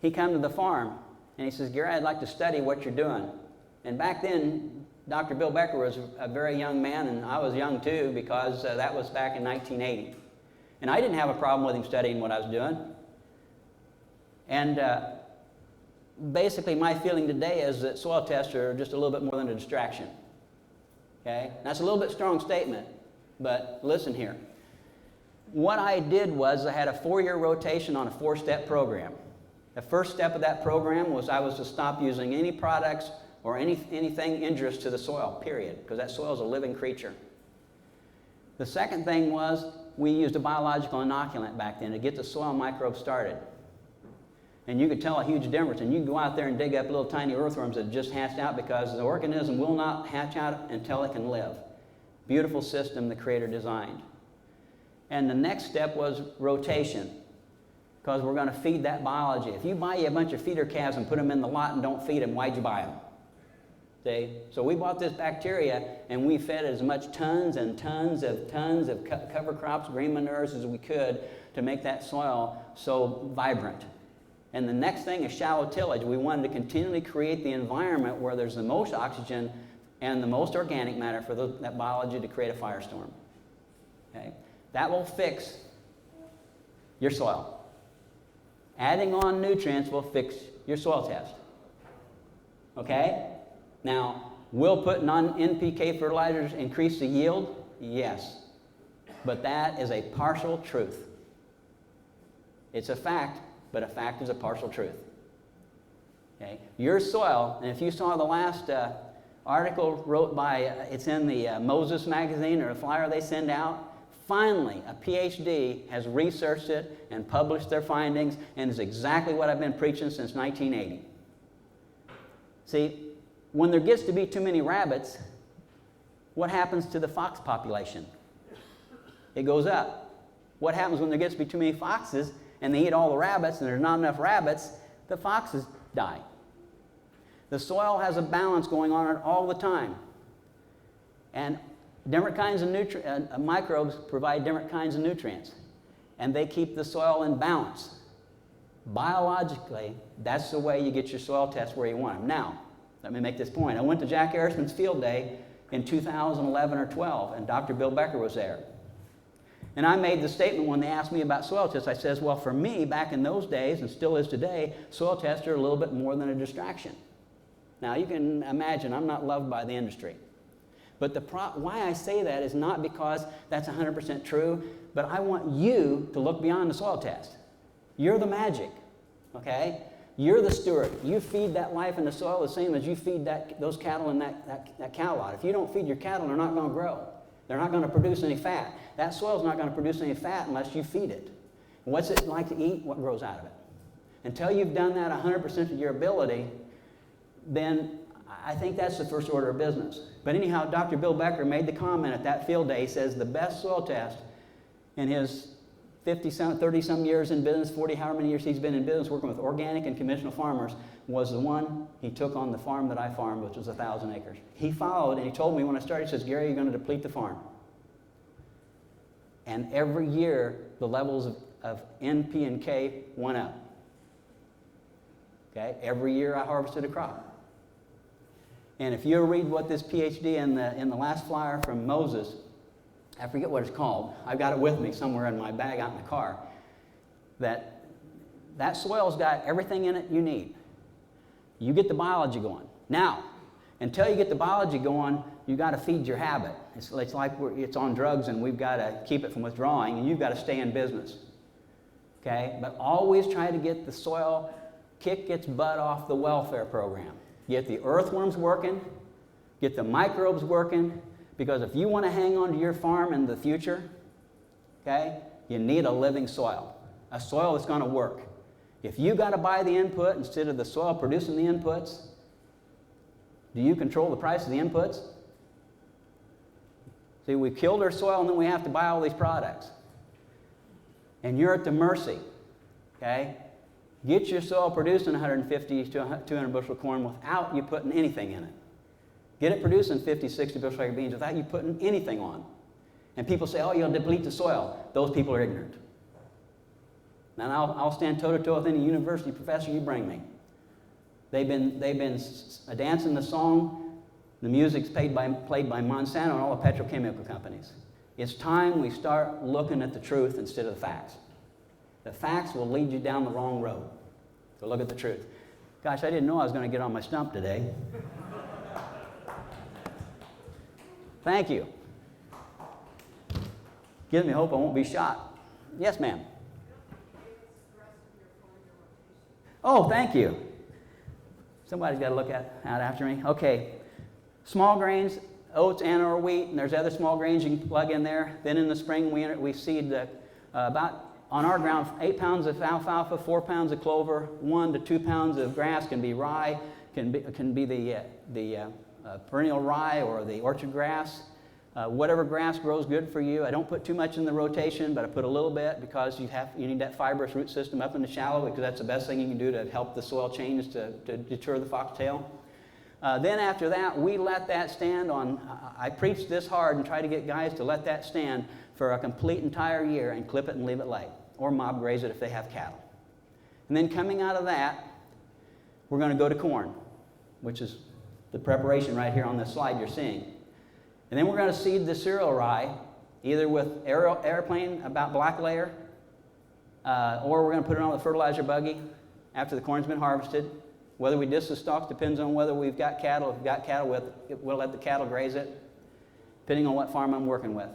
he come to the farm and he says, Gary, I'd like to study what you're doing. And back then, Dr. Bill Becker was a very young man, and I was young too, because that was back in 1980. And I didn't have a problem with him studying what I was doing. And basically my feeling today is that soil tests are just a little bit more than a distraction. Okay? That's a little bit strong statement, but listen here. What I did was I had a 4-year rotation on a 4-step program. The first step of that program was I was to stop using any products or anything injurious to the soil, period, because that soil is a living creature. The second thing was we used a biological inoculant back then to get the soil microbes started. And you could tell a huge difference. And you can go out there and dig up little tiny earthworms that just hatched out because the organism will not hatch out until it can live. Beautiful system the Creator designed. And the next step was rotation, because we're going to feed that biology. If you buy a bunch of feeder calves and put them in the lot and don't feed them, why'd you buy them? See? So we bought this bacteria and we fed as much tons of cover crops, green manures as we could to make that soil so vibrant. And the next thing is shallow tillage. We wanted to continually create the environment where there's the most oxygen and the most organic matter for that biology to create a firestorm. Okay? That will fix your soil. Adding on nutrients will fix your soil test. Okay? Now, will putting on NPK fertilizers increase the yield? Yes. But that is a partial truth. It's a fact, but a fact is a partial truth. Okay? Your soil, and if you saw the last article wrote by, it's in the Moses magazine or a flyer they send out, finally, a PhD has researched it and published their findings, and is exactly what I've been preaching since 1980. See, when there gets to be too many rabbits, what happens to the fox population? It goes up. What happens when there gets to be too many foxes and they eat all the rabbits and there's not enough rabbits? The foxes die. The soil has a balance going on all the time. And different kinds of microbes provide different kinds of nutrients. And they keep the soil in balance. Biologically, that's the way you get your soil tests where you want them. Now, let me make this point. I went to Jack Ehresman's field day in 2011 or 12, and Dr. Bill Becker was there. And I made the statement when they asked me about soil tests. I says, well, for me, back in those days, and still is today, soil tests are a little bit more than a distraction. Now, you can imagine I'm not loved by the industry. But why I say that is not because that's 100% true, but I want you to look beyond the soil test. You're the magic, okay? You're the steward. You feed that life in the soil the same as you feed those cattle in that cow lot. If you don't feed your cattle, they're not going to grow. They're not going to produce any fat. That soil's not going to produce any fat unless you feed it. And what's it like to eat? What grows out of it? Until you've done that 100% of your ability, then I think that's the first order of business. But anyhow, Dr. Bill Becker made the comment at that field day. He says the best soil test in his 30-some years in business, 40, however many years he's been in business working with organic and conventional farmers, was the one he took on the farm that I farmed, which was 1,000 acres. He followed, and he told me when I started, he says, Gary, you're going to deplete the farm. And every year, the levels of N, P, and K went up. Okay? Every year I harvested a crop. And if you read what this PhD in the last flyer from Moses, I forget what it's called. I've got it with me somewhere in my bag out in the car. That soil's got everything in it you need. You get the biology going. Now, until you get the biology going, you got to feed your habit. It's like it's on drugs and we've got to keep it from withdrawing, and you've got to stay in business. Okay? But always try to get the soil, kick its butt off the welfare program. Get the earthworms working, get the microbes working, because if you want to hang on to your farm in the future, okay, you need a living soil, a soil that's going to work. If you got to buy the input instead of the soil producing the inputs, do you control the price of the inputs? See, we killed our soil and then we have to buy all these products. And you're at the mercy, okay? Get your soil producing 150 to 200 bushel of corn without you putting anything in it. Get it producing 50, 60 bushel acre beans without you putting anything on. And people say, oh, you'll deplete the soil. Those people are ignorant. Now, I'll stand toe-to-toe with any university professor you bring me. They've been dancing the song. The music's played by Monsanto and all the petrochemical companies. It's time we start looking at the truth instead of the facts. The facts will lead you down the wrong road. So look at the truth. Gosh, I didn't know I was going to get on my stump today. Thank you. Gives me hope I won't be shot. Yes, ma'am. Oh, thank you. Somebody's got to look out after me. Okay. Small grains, oats and or wheat, and there's other small grains you can plug in there. Then in the spring, we seed about, on our ground, 8 pounds of alfalfa, 4 pounds of clover, 1 to 2 pounds of grass. Can be rye, can be the perennial rye or the orchard grass. Whatever grass grows good for you. I don't put too much in the rotation, but I put a little bit because you need that fibrous root system up in the shallow, because that's the best thing you can do to help the soil change to deter the foxtail. Then after that, we let that stand on. I preach this hard and try to get guys to let that stand for a complete entire year and clip it and leave it lay, or mob graze it if they have cattle. And then coming out of that, we're going to go to corn, which is the preparation right here on this slide you're seeing. And then we're going to seed the cereal rye, either with airplane about black layer, or we're going to put it on the fertilizer buggy after the corn's been harvested. Whether we disc the stalks depends on whether we've got cattle. If we've got cattle, we'll let the cattle graze it, depending on what farm I'm working with.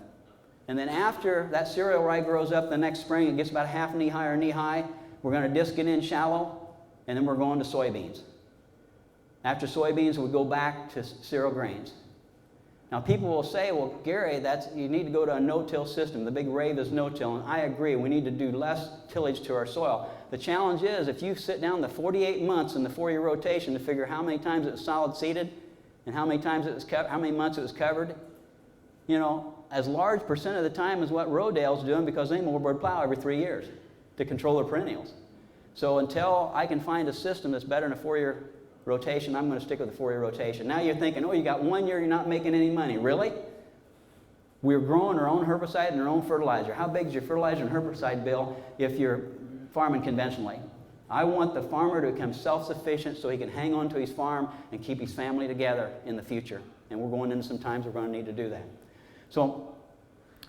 And then after that cereal rye grows up the next spring, it gets about a half knee high or knee high, we're going to disc it in shallow, and then we're going to soybeans. After soybeans, we go back to cereal grains. Now, people will say, well, Gary, you need to go to a no-till system. The big rave is no-till, and I agree. We need to do less tillage to our soil. The challenge is, if you sit down the 48 months in the 4-year rotation to figure how many times it was solid seeded and how many months it was covered, as large percent of the time as what Rodale's doing, because they moldboard plow every 3 years to control their perennials. So until I can find a system that's better than a 4-year rotation, I'm going to stick with the 4-year rotation. Now you're thinking, oh, you got 1 year, you're not making any money. Really? We're growing our own herbicide and our own fertilizer. How big is your fertilizer and herbicide bill if you're farming conventionally? I want the farmer to become self-sufficient so he can hang on to his farm and keep his family together in the future. And we're going into some times we're going to need to do that. So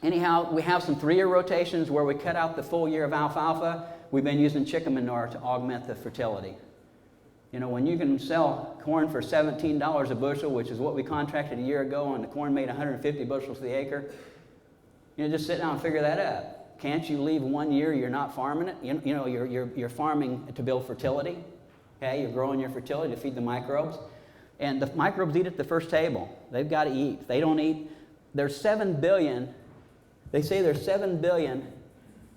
anyhow, we have some 3-year rotations where we cut out the full year of alfalfa. We've been using chicken manure to augment the fertility. When you can sell corn for $17 a bushel, which is what we contracted a year ago, and the corn made 150 bushels to the acre, just sit down and figure that out. Can't you leave 1 year you're not farming it? You're farming to build fertility. Okay, you're growing your fertility to feed the microbes. And the microbes eat at the first table. They've got to eat. If they don't eat, there's 7 billion, they say there's 7 billion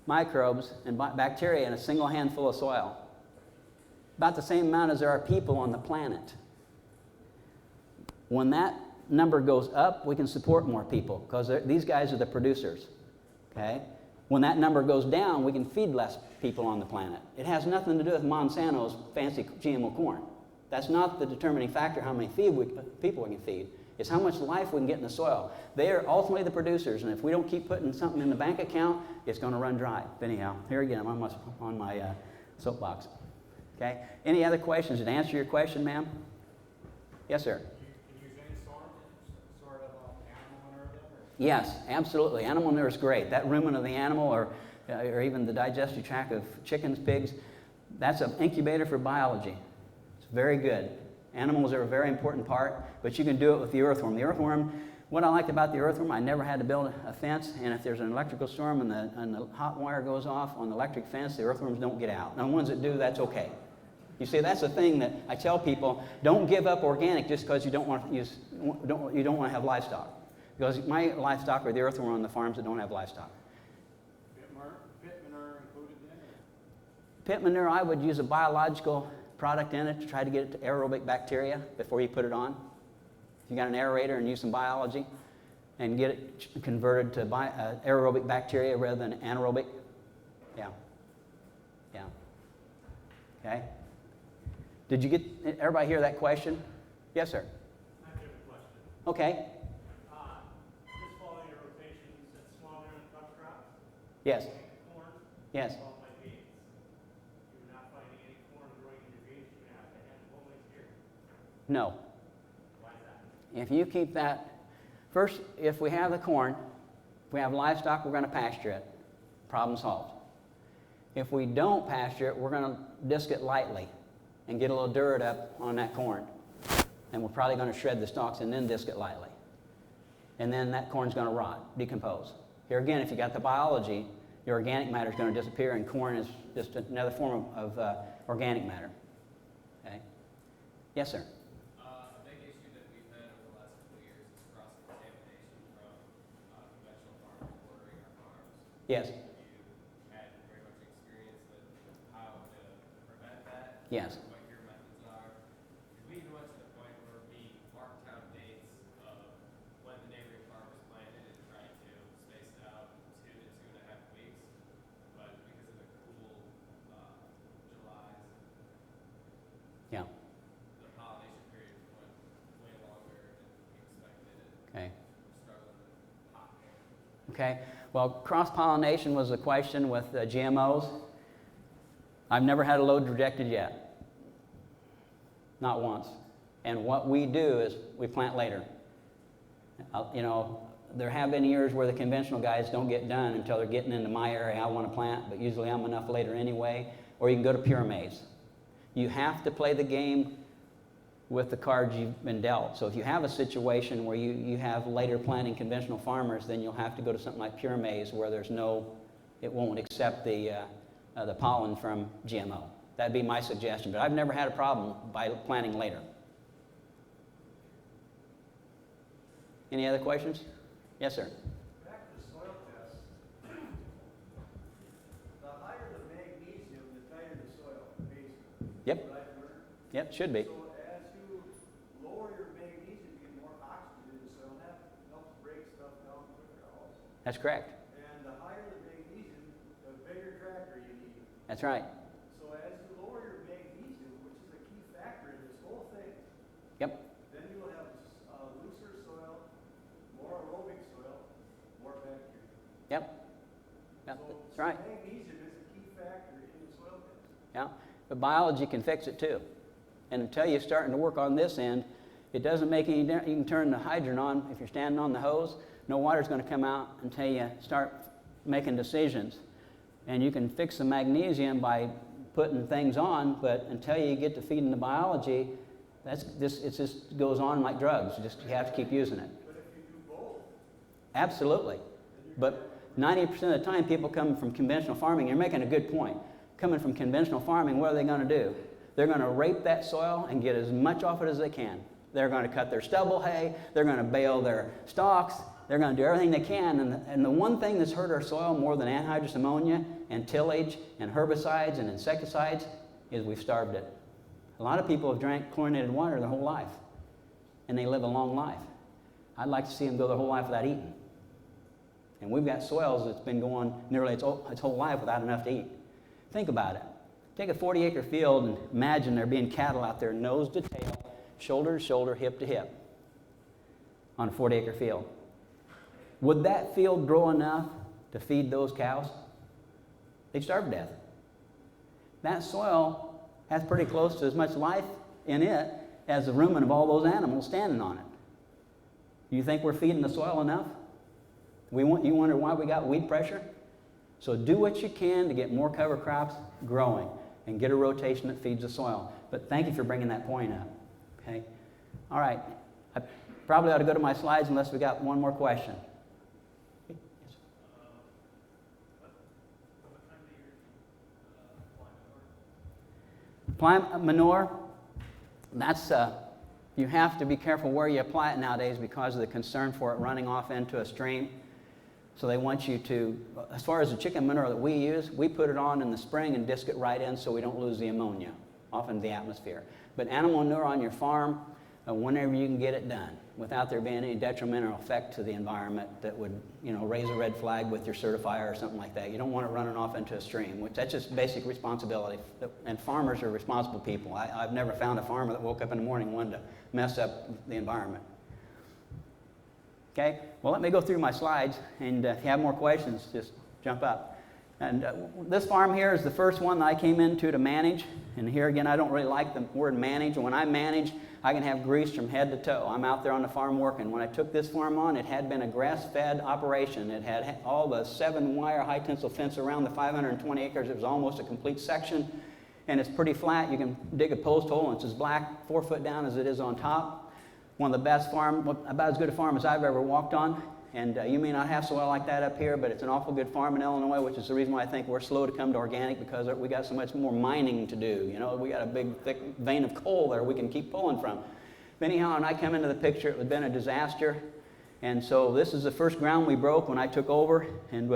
microbes and bacteria in a single handful of soil. About the same amount as there are people on the planet. When that number goes up, we can support more people, because these guys are the producers. Okay? When that number goes down, we can feed less people on the planet. It has nothing to do with Monsanto's fancy GMO corn. That's not the determining factor how many people we can feed. It's how much life we can get in the soil. They are ultimately the producers, and if we don't keep putting something in the bank account, it's going to run dry. But anyhow, here again, I'm on my soapbox. Okay. Any other questions? Did I answer your question, ma'am? Yes, sir. Can you use any sort of animal manure then? Yes, absolutely. Animal manure is great. That rumen of the animal, or even the digestive tract of chickens, pigs, that's an incubator for biology. It's very good. Animals are a very important part, but you can do it with the earthworm. The earthworm, what I liked about the earthworm, I never had to build a fence, and if there's an electrical storm and the hot wire goes off on the electric fence, the earthworms don't get out. Now, the ones that do, that's okay. You see, that's the thing that I tell people: don't give up organic just because you don't want to have livestock. Because my livestock are the earthworm on the farms that don't have livestock. Pit manure included in it? Pit manure, I would use a biological product in it to try to get it to aerobic bacteria before you put it on. If you got an aerator and use some biology and get it converted to aerobic bacteria rather than anaerobic. Yeah. Okay. Did you get everybody hear that question? Yes, sir. I have a different question. Okay. Just following your rotation, you said small grain and crop crops? Yes. Corn? Yes. Followed by beans. You're not finding any corn growing in your beans, you're going to have to have whole next year. No. Why is that? If you keep that, first, if we have the corn, if we have livestock, we're going to pasture it. Problem solved. If we don't pasture it, we're going to disc it lightly and get a little dirt up on that corn. And we're probably going to shred the stalks and then disc it lightly. And then that corn's going to rot, decompose. Here again, if you got the biology, your organic matter is going to disappear, and corn is just another form of organic matter. Okay? Yes, sir. A big issue that we've had over the last couple of years is cross-contamination from conventional farmers bordering our farms. Yes. You had very much experience with how to prevent that. Yes. What your methods are. If we even went to the point where we marked down dates of when the neighboring farmers planted Okay? Well, cross-pollination was a question with GMOs. I've never had a load rejected yet. Not once. And what we do is we plant later. You know, there have been years where the conventional guys don't get done until they're getting into my area I want to plant, but usually I'm enough later anyway. Or you can go to pure maize. You have to play the game with the cards you've been dealt. So if you have a situation where you have later planting conventional farmers, then you'll have to go to something like pure maize where there's no, it won't accept the pollen from GMO. That'd be my suggestion, but I've never had a problem by planting later. Any other questions? Yes, sir. Back to the soil test. The higher the magnesium, the tighter the soil, basically. Yep. What I've learned. Yep, should be. So as you lower your magnesium, you get more oxygen in the soil, and that helps break stuff down quicker also. That's correct. And the higher the magnesium, the bigger tractor you need. That's right. So as you lower your magnesium, which is a key factor in this whole thing, Yep. then you will have looser soil, more aerobic soil, more bacteria. Yep. Yep. So That's right. magnesium is a key factor in the soil test. Yeah. But biology can fix it too. And until you're starting to work on this end, it doesn't make any difference. You can turn the hydrant on if you're standing on the hose. No water's going to come out until you start making decisions. And you can fix the magnesium by putting things on, but until you get to feeding the biology, it just goes on like drugs. You have to keep using it. But if you do both, Absolutely. But 90% of the time, people come from conventional farming. You're making a good point. Coming from conventional farming, what are they going to do? They're going to rape that soil and get as much off it as they can. They're going to cut their stubble hay. They're going to bale their stalks. They're going to do everything they can. And the one thing that's hurt our soil more than anhydrous ammonia and tillage and herbicides and insecticides is we've starved it. A lot of people have drank chlorinated water their whole life, and they live a long life. I'd like to see them go their whole life without eating. And we've got soils that's been going nearly its whole life without enough to eat. Think about it. Take a 40-acre field and imagine there being cattle out there nose to tail, shoulder to shoulder, hip to hip on a 40-acre field. Would that field grow enough to feed those cows? They'd starve to death. That soil has pretty close to as much life in it as the rumen of all those animals standing on it. Do you think we're feeding the soil enough? You wonder why we got weed pressure? So do what you can to get more cover crops growing and get a rotation that feeds the soil. But thank you for bringing that point up. Okay? All right. I probably ought to go to my slides unless we got one more question. Yes. What time do you apply manure? Apply manure, that's, you have to be careful where you apply it nowadays because of the concern for it running off into a stream. So they want you to, as far as the chicken manure that we use, we put it on in the spring and disc it right in so we don't lose the ammonia off into the atmosphere. But animal manure on your farm, whenever you can get it done, without there being any detrimental effect to the environment that would, raise a red flag with your certifier or something like that. You don't want it running off into a stream, which that's just basic responsibility. And farmers are responsible people. I've never found a farmer that woke up in the morning and wanted to mess up the environment. Okay, well, let me go through my slides, and if you have more questions, just jump up. And this farm here is the first one that I came into to manage. And here again, I don't really like the word manage. When I manage, I can have grease from head to toe. I'm out there on the farm working. When I took this farm on, it had been a grass-fed operation. It had all the 7-wire high-tensile fence around the 520 acres. It was almost a complete section, and it's pretty flat. You can dig a post hole, and it's as black 4 foot down as it is on top. One of the best about as good a farm as I've ever walked on. And you may not have soil like that up here, but it's an awful good farm in Illinois, which is the reason why I think we're slow to come to organic, because we got so much more mining to do. We got a big, thick vein of coal there we can keep pulling from. But anyhow, when I come into the picture, it had been a disaster. And so this is the first ground we broke when I took over. And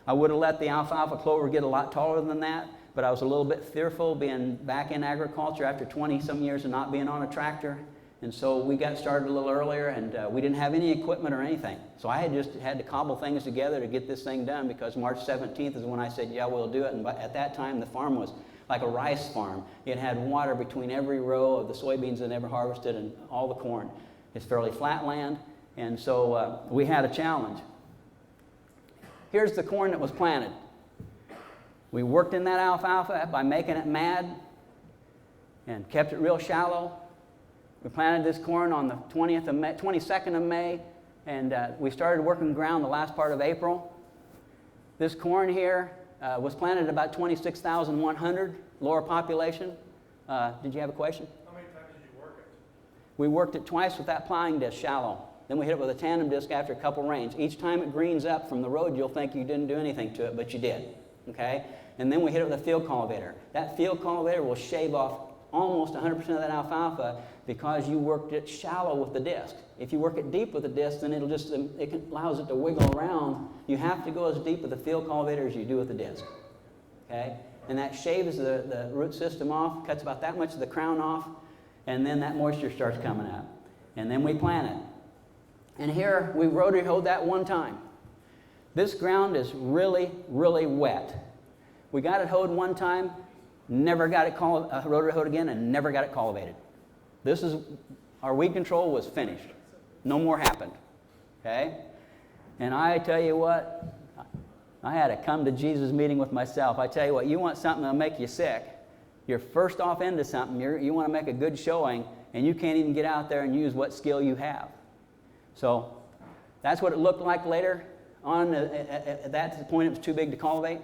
I would have let the alfalfa clover get a lot taller than that, but I was a little bit fearful being back in agriculture after 20-some years of not being on a tractor. And so we got started a little earlier, and we didn't have any equipment or anything. So I had just had to cobble things together to get this thing done, because March 17th is when I said, yeah, we'll do it. And at that time, the farm was like a rice farm. It had water between every row of the soybeans that never harvested and all the corn. It's fairly flat land, and so we had a challenge. here's the corn that was planted. We worked in that alfalfa by making it mad and kept it real shallow. We planted this corn on the 22nd of May, and we started working ground the last part of April. This corn here was planted at about 26,100, lower population. Did you have a question? How many times did you work it? We worked it twice with that plying disc, shallow. Then we hit it with a tandem disc after a couple rains. Each time it greens up from the road, you'll think you didn't do anything to it, but you did. Okay? And then we hit it with a field cultivator. That field cultivator will shave off almost 100% of that alfalfa because you worked it shallow with the disc. If you work it deep with the disc, then it allows it to wiggle around. You have to go as deep with the field cultivator as you do with the disc. Okay? And that shaves the root system off, cuts about that much of the crown off, and then that moisture starts coming up. And then we plant it. And here we rotary hoed that one time. This ground is really, really wet. We got it hoed one time, never got it rotary hoed again, and never got it cultivated. Our weed control was finished. No more happened. Okay? And I tell you what, I had a come to Jesus meeting with myself. I tell you what, you want something that'll make you sick. You're first off into something. You want to make a good showing, and you can't even get out there and use what skill you have. So that's what it looked like later on. At that point, it was too big to cultivate.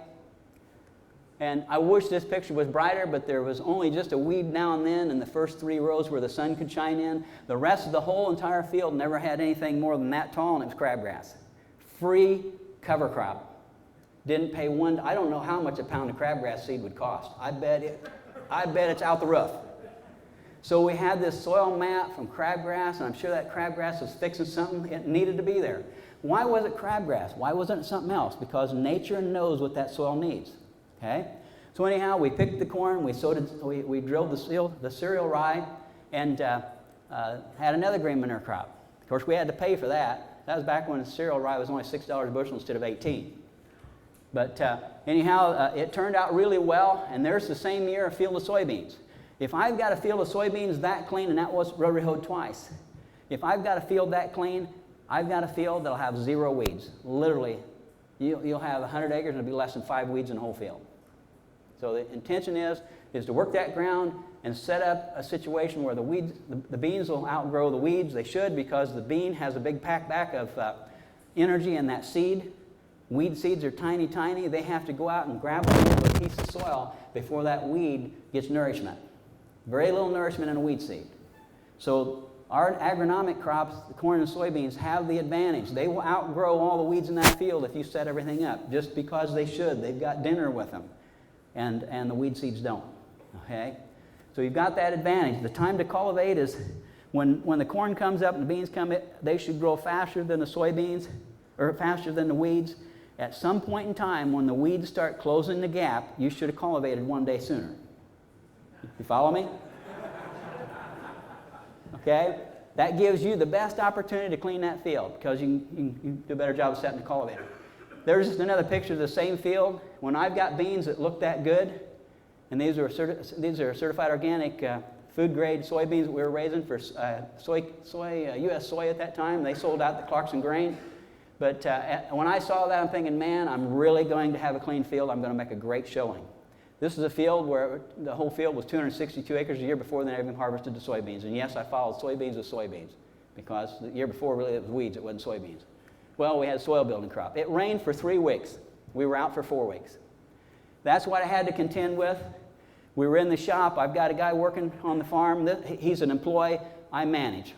And I wish this picture was brighter, but there was only just a weed now and then in the first 3 rows where the sun could shine in. The rest of the whole entire field never had anything more than that tall, and it was crabgrass. Free cover crop. Didn't pay I don't know how much a pound of crabgrass seed would cost. I bet it's out the roof. So we had this soil map from crabgrass, and I'm sure that crabgrass was fixing something. It needed to be there. Why was it crabgrass? Why wasn't it something else? Because nature knows what that soil needs. Okay? So anyhow, we picked the corn, we drilled the cereal rye, and had another grain manure crop. Of course, we had to pay for that. That was back when the cereal rye was only $6 a bushel instead of $18. But anyhow, it turned out really well, and there's the same year a field of soybeans. If I've got a field of soybeans that clean, and that was rotary hoed twice, if I've got a field that clean, I've got a field that'll have 0 weeds. Literally, you'll have 100 acres and it'll be less than 5 weeds in the whole field. So the intention is to work that ground and set up a situation where the beans will outgrow the weeds. They should, because the bean has a big pack back of energy in that seed. Weed seeds are tiny, tiny. They have to go out and grab a piece of soil before that weed gets nourishment. Very little nourishment in a weed seed. So our agronomic crops, the corn and soybeans, have the advantage. They will outgrow all the weeds in that field if you set everything up, just because they should. They've got dinner with them, and the weed seeds don't. Okay? So you've got that advantage. The time to cultivate is when the corn comes up and the beans come in, they should grow faster than the soybeans, or faster than the weeds. At some point in time, when the weeds start closing the gap, you should have cultivated 1 day sooner. You follow me? Okay? That gives you the best opportunity to clean that field, because you can do a better job of setting the cultivator. There's just another picture of the same field. When I've got beans that look that good, and these are certified organic food grade soybeans that we were raising for U.S. soy at that time. They sold out the Clarkson grain. But when I saw that, I'm thinking, man, I'm really going to have a clean field. I'm going to make a great showing. This is a field where the whole field was 262 acres a year before they even harvested the soybeans. And yes, I followed soybeans with soybeans, because the year before really it was weeds, it wasn't soybeans. Well, we had a soil building crop. It rained for 3 weeks. We were out for 4 weeks. That's what I had to contend with. We were in the shop. I've got a guy working on the farm. He's an employee. I manage.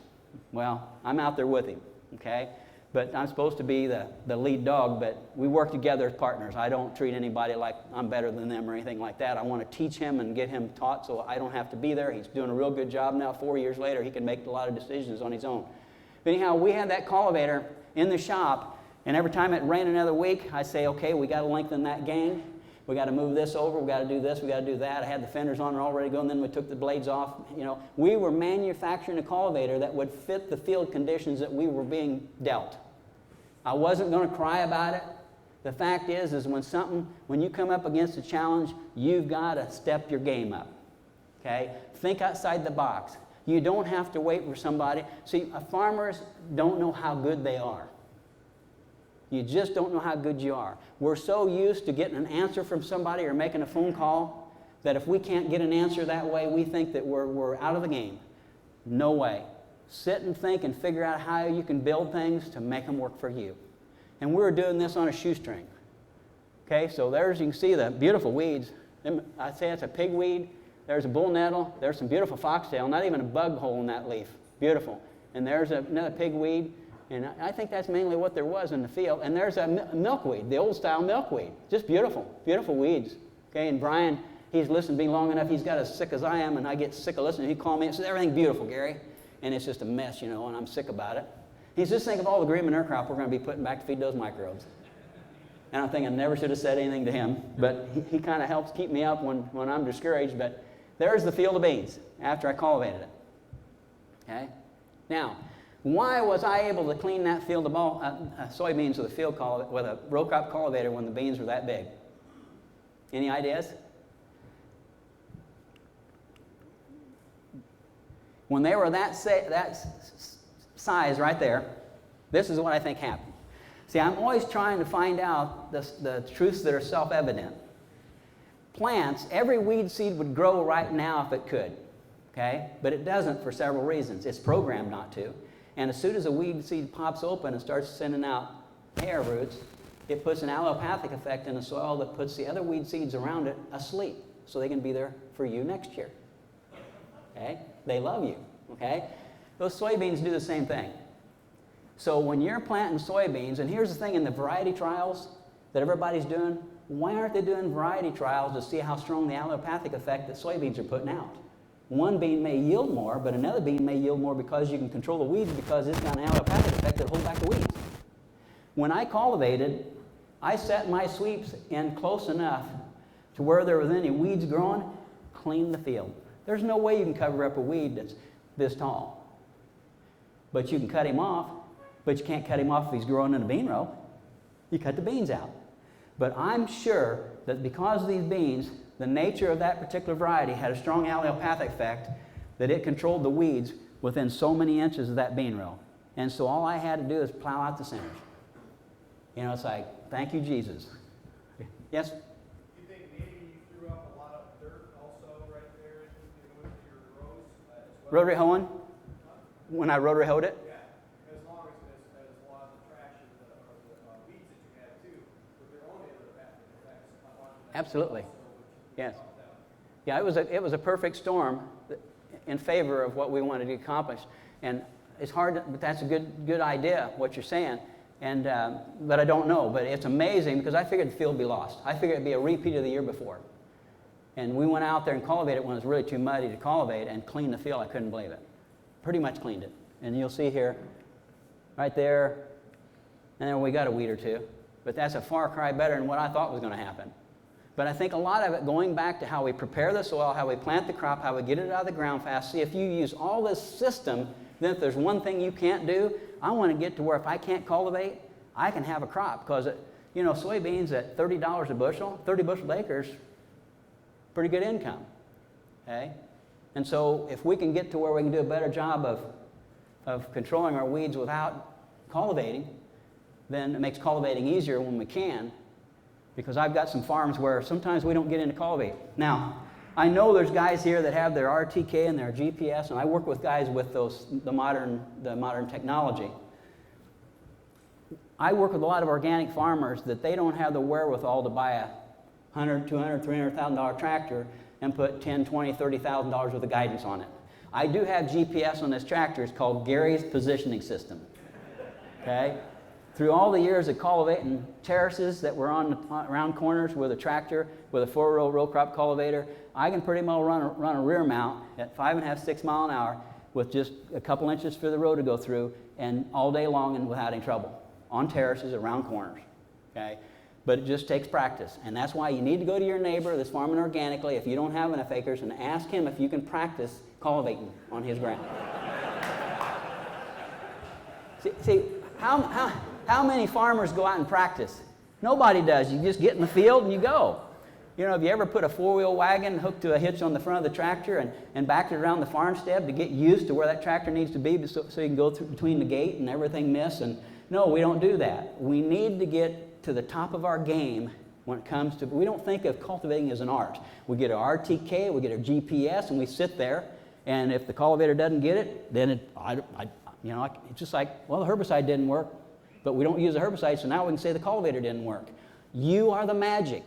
Well, I'm out there with him, okay? But I'm supposed to be the lead dog, but we work together as partners. I don't treat anybody like I'm better than them or anything like that. I want to teach him and get him taught so I don't have to be there. He's doing a real good job now. 4 years later, he can make a lot of decisions on his own. But anyhow, we had that cultivator in the shop, and every time it rained another week, I'd say, okay, we got to lengthen that gang. We got to move this over. We got to do this. We got to do that. I had the fenders on and all ready to go, and then we took the blades off. You know, we were manufacturing a cultivator that would fit the field conditions that we were being dealt. I wasn't going to cry about it. The fact is when you come up against a challenge, you've got to step your game up. Okay? Think outside the box. You don't have to wait for somebody. See, farmers don't know how good they are. You just don't know how good you are. We're so used to getting an answer from somebody or making a phone call that if we can't get an answer that way, we think that we're out of the game. No way. Sit and think and figure out how you can build things to make them work for you. And we're doing this on a shoestring. Okay, so there's, you can see the beautiful weeds. I'd say it's a pigweed. There's a bull nettle. There's some beautiful foxtail. Not even a bug hole in that leaf. Beautiful. And there's another pigweed. And I think that's mainly what there was in the field. And there's a milkweed, the old style milkweed. Just beautiful, beautiful weeds. Okay, and Brian, he's listened to me long enough. He's got as sick as I am, and I get sick of listening. He'd call me and say, everything's beautiful, Gary. And it's just a mess, and I'm sick about it. He's just think of all the green manure crop we're going to be putting back to feed those microbes. And I think I never should have said anything to him, but he kind of helps keep me up when I'm discouraged. But there's the field of beans after I cultivated it. Okay? Now, why was I able to clean that field of soybeans with a row crop cultivator when the beans were that big? Any ideas? When they were that size right there, this is what I think happened. See, I'm always trying to find out the truths that are self-evident. Plants, every weed seed would grow right now if it could, okay? But it doesn't for several reasons. It's programmed not to. And as soon as a weed seed pops open and starts sending out hair roots, it puts an allopathic effect in the soil that puts the other weed seeds around it asleep so they can be there for you next year. Okay? They love you, okay? Those soybeans do the same thing. So when you're planting soybeans, and here's the thing in the variety trials that everybody's doing, why aren't they doing variety trials to see how strong the allopathic effect that soybeans are putting out? One bean may yield more, but another bean may yield more because you can control the weeds because it's got an allopathic effect that holds back the weeds. When I cultivated, I set my sweeps in close enough to where there was any weeds growing, clean the field. There's no way you can cover up a weed that's this tall. But you can cut him off, but you can't cut him off if he's growing in a bean row. You cut the beans out. But I'm sure that because of these beans, the nature of that particular variety had a strong allopathic effect that it controlled the weeds within so many inches of that bean row. And so all I had to do is plow out the centers. It's like, thank you, Jesus. Yes? You think maybe you threw up a lot of dirt also right there with your rows as well? Rotary hoeing? When I rotary hoed it? Yeah, as long as a lot of the traction or the weeds that you had too, with their own allopathic effects. Absolutely. Yes. Yeah, it was a perfect storm in favor of what we wanted to accomplish. And it's hard, but that's a good idea, what you're saying. And but I don't know. But it's amazing because I figured the field would be lost. I figured it'd be a repeat of the year before. And we went out there and cultivated it when it was really too muddy to cultivate and clean the field. I couldn't believe it. Pretty much cleaned it. And you'll see here, right there, and then we got a weed or two. But that's a far cry better than what I thought was going to happen. But I think a lot of it going back to how we prepare the soil, how we plant the crop, how we get it out of the ground fast. See, if you use all this system, then if there's one thing you can't do, I want to get to where if I can't cultivate, I can have a crop. Because, soybeans at $30 a bushel, 30 bushel acres, pretty good income. Okay? And so if we can get to where we can do a better job of controlling our weeds without cultivating, then it makes cultivating easier when we can. Because I've got some farms where sometimes we don't get into cultivate. Now, I know there's guys here that have their RTK and their GPS, and I work with guys with the modern technology. I work with a lot of organic farmers that they don't have the wherewithal to buy a $100,000, $200,000, $300,000 tractor and put $10,000, $20,000, $30,000 worth of guidance on it. I do have GPS on this tractor. It's called Gary's Positioning System. Okay? Through all the years of cultivating terraces that were around corners with a tractor, with a 4-row crop cultivator, I can pretty well run a rear mount at 5.5, 6 mile an hour with just a couple inches for the row to go through and all day long and without any trouble on terraces around corners. Okay? But it just takes practice. And that's why you need to go to your neighbor that's farming organically if you don't have enough acres and ask him if you can practice cultivating on his ground. See, how many farmers go out and practice? Nobody does. You just get in the field and you go. Have you ever put a 4-wheel wagon hooked to a hitch on the front of the tractor and backed it around the farmstead to get used to where that tractor needs to be so you can go through between the gate and everything miss and No, we don't do that. We need to get to the top of our game when it comes to, we don't think of cultivating as an art. We get our RTK, we get our GPS, and we sit there, and if the cultivator doesn't get it, then it's just like, well, the herbicide didn't work, but we don't use the herbicide, so now we can say the cultivator didn't work. You are the magic.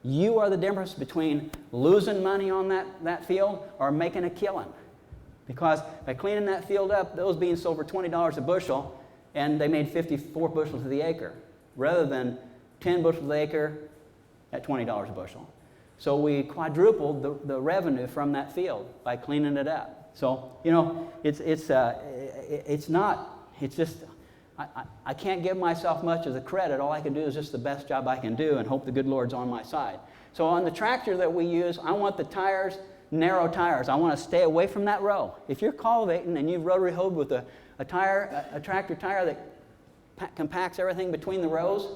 You are the difference between losing money on that field or making a killing. Because by cleaning that field up, those beans sold for $20 a bushel, and they made 54 bushels to the acre, rather than 10 bushels the acre at $20 a bushel. So we quadrupled the revenue from that field by cleaning it up. So, I can't give myself much of the credit. All I can do is just the best job I can do and hope the good Lord's on my side. So on the tractor that we use, I want the tires, narrow tires. I want to stay away from that row. If you're cultivating and you've rotary hoed with a tractor tire that compacts everything between the rows,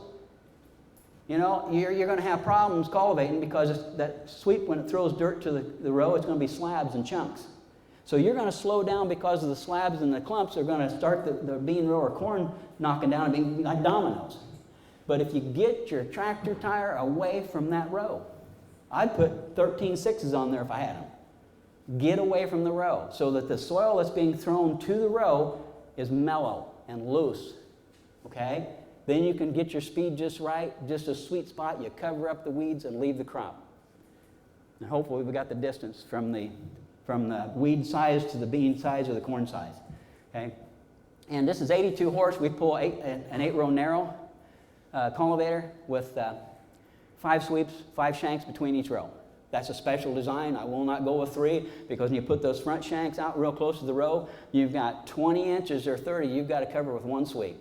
you're going to have problems cultivating because that sweep, when it throws dirt to the row, it's going to be slabs and chunks. So you're going to slow down because of the slabs and the clumps are going to start the bean row or corn knocking down and being like dominoes. But if you get your tractor tire away from that row, I'd put 13 6s on there if I had them. Get away from the row so that the soil that's being thrown to the row is mellow and loose. Okay? Then you can get your speed just right, just a sweet spot. You cover up the weeds and leave the crop. And hopefully we got the distance from the weed size to the bean size or the corn size. Okay? And this is 82 horse. We pull an 8-row narrow cultivator with 5 sweeps, 5 shanks between each row. That's a special design. I will not go with 3 because when you put those front shanks out real close to the row, you've got 20 inches or 30 you've got to cover with 1 sweep.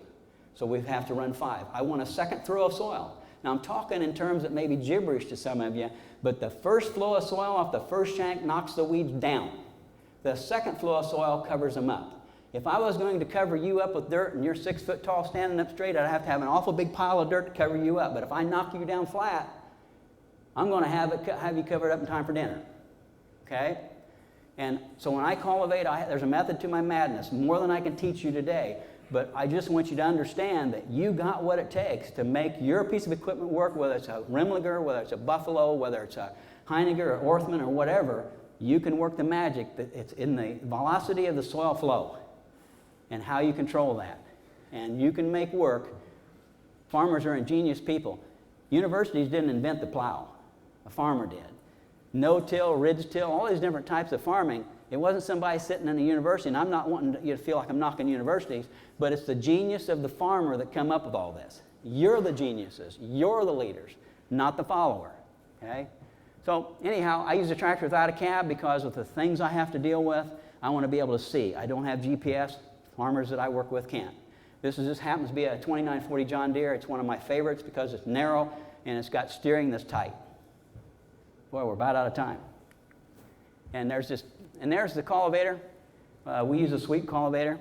So we have to run 5. I want a second throw of soil. Now I'm talking in terms that may be gibberish to some of you, but the first flow of soil off the first shank knocks the weeds down. The second flow of soil covers them up. If I was going to cover you up with dirt and you're 6 foot tall standing up straight, I'd have to have an awful big pile of dirt to cover you up. But if I knock you down flat, I'm going to have you covered up in time for dinner. Okay? And so when I cultivate, there's a method to my madness, more than I can teach you today. But I just want you to understand that you got what it takes to make your piece of equipment work, whether it's a Remlinger, whether it's a Buffalo, whether it's a Heiniger or Orthman or whatever. You can work the magic that it's in the velocity of the soil flow and how you control that. And you can make work. Farmers are ingenious people. Universities didn't invent the plow. A farmer did. No-till, ridge-till, all these different types of farming. It wasn't somebody sitting in a university, and I'm not wanting you to feel like I'm knocking universities, but it's the genius of the farmer that come up with all this. You're the geniuses. You're the leaders, not the follower. Okay? So anyhow, I use a tractor without a cab because of the things I have to deal with. I want to be able to see. I don't have GPS. Farmers that I work with can't. This just happens to be a 2940 John Deere. It's one of my favorites because it's narrow and it's got steering that's tight. Boy, we're about out of time. And there's the cultivator. We use a sweep cultivator.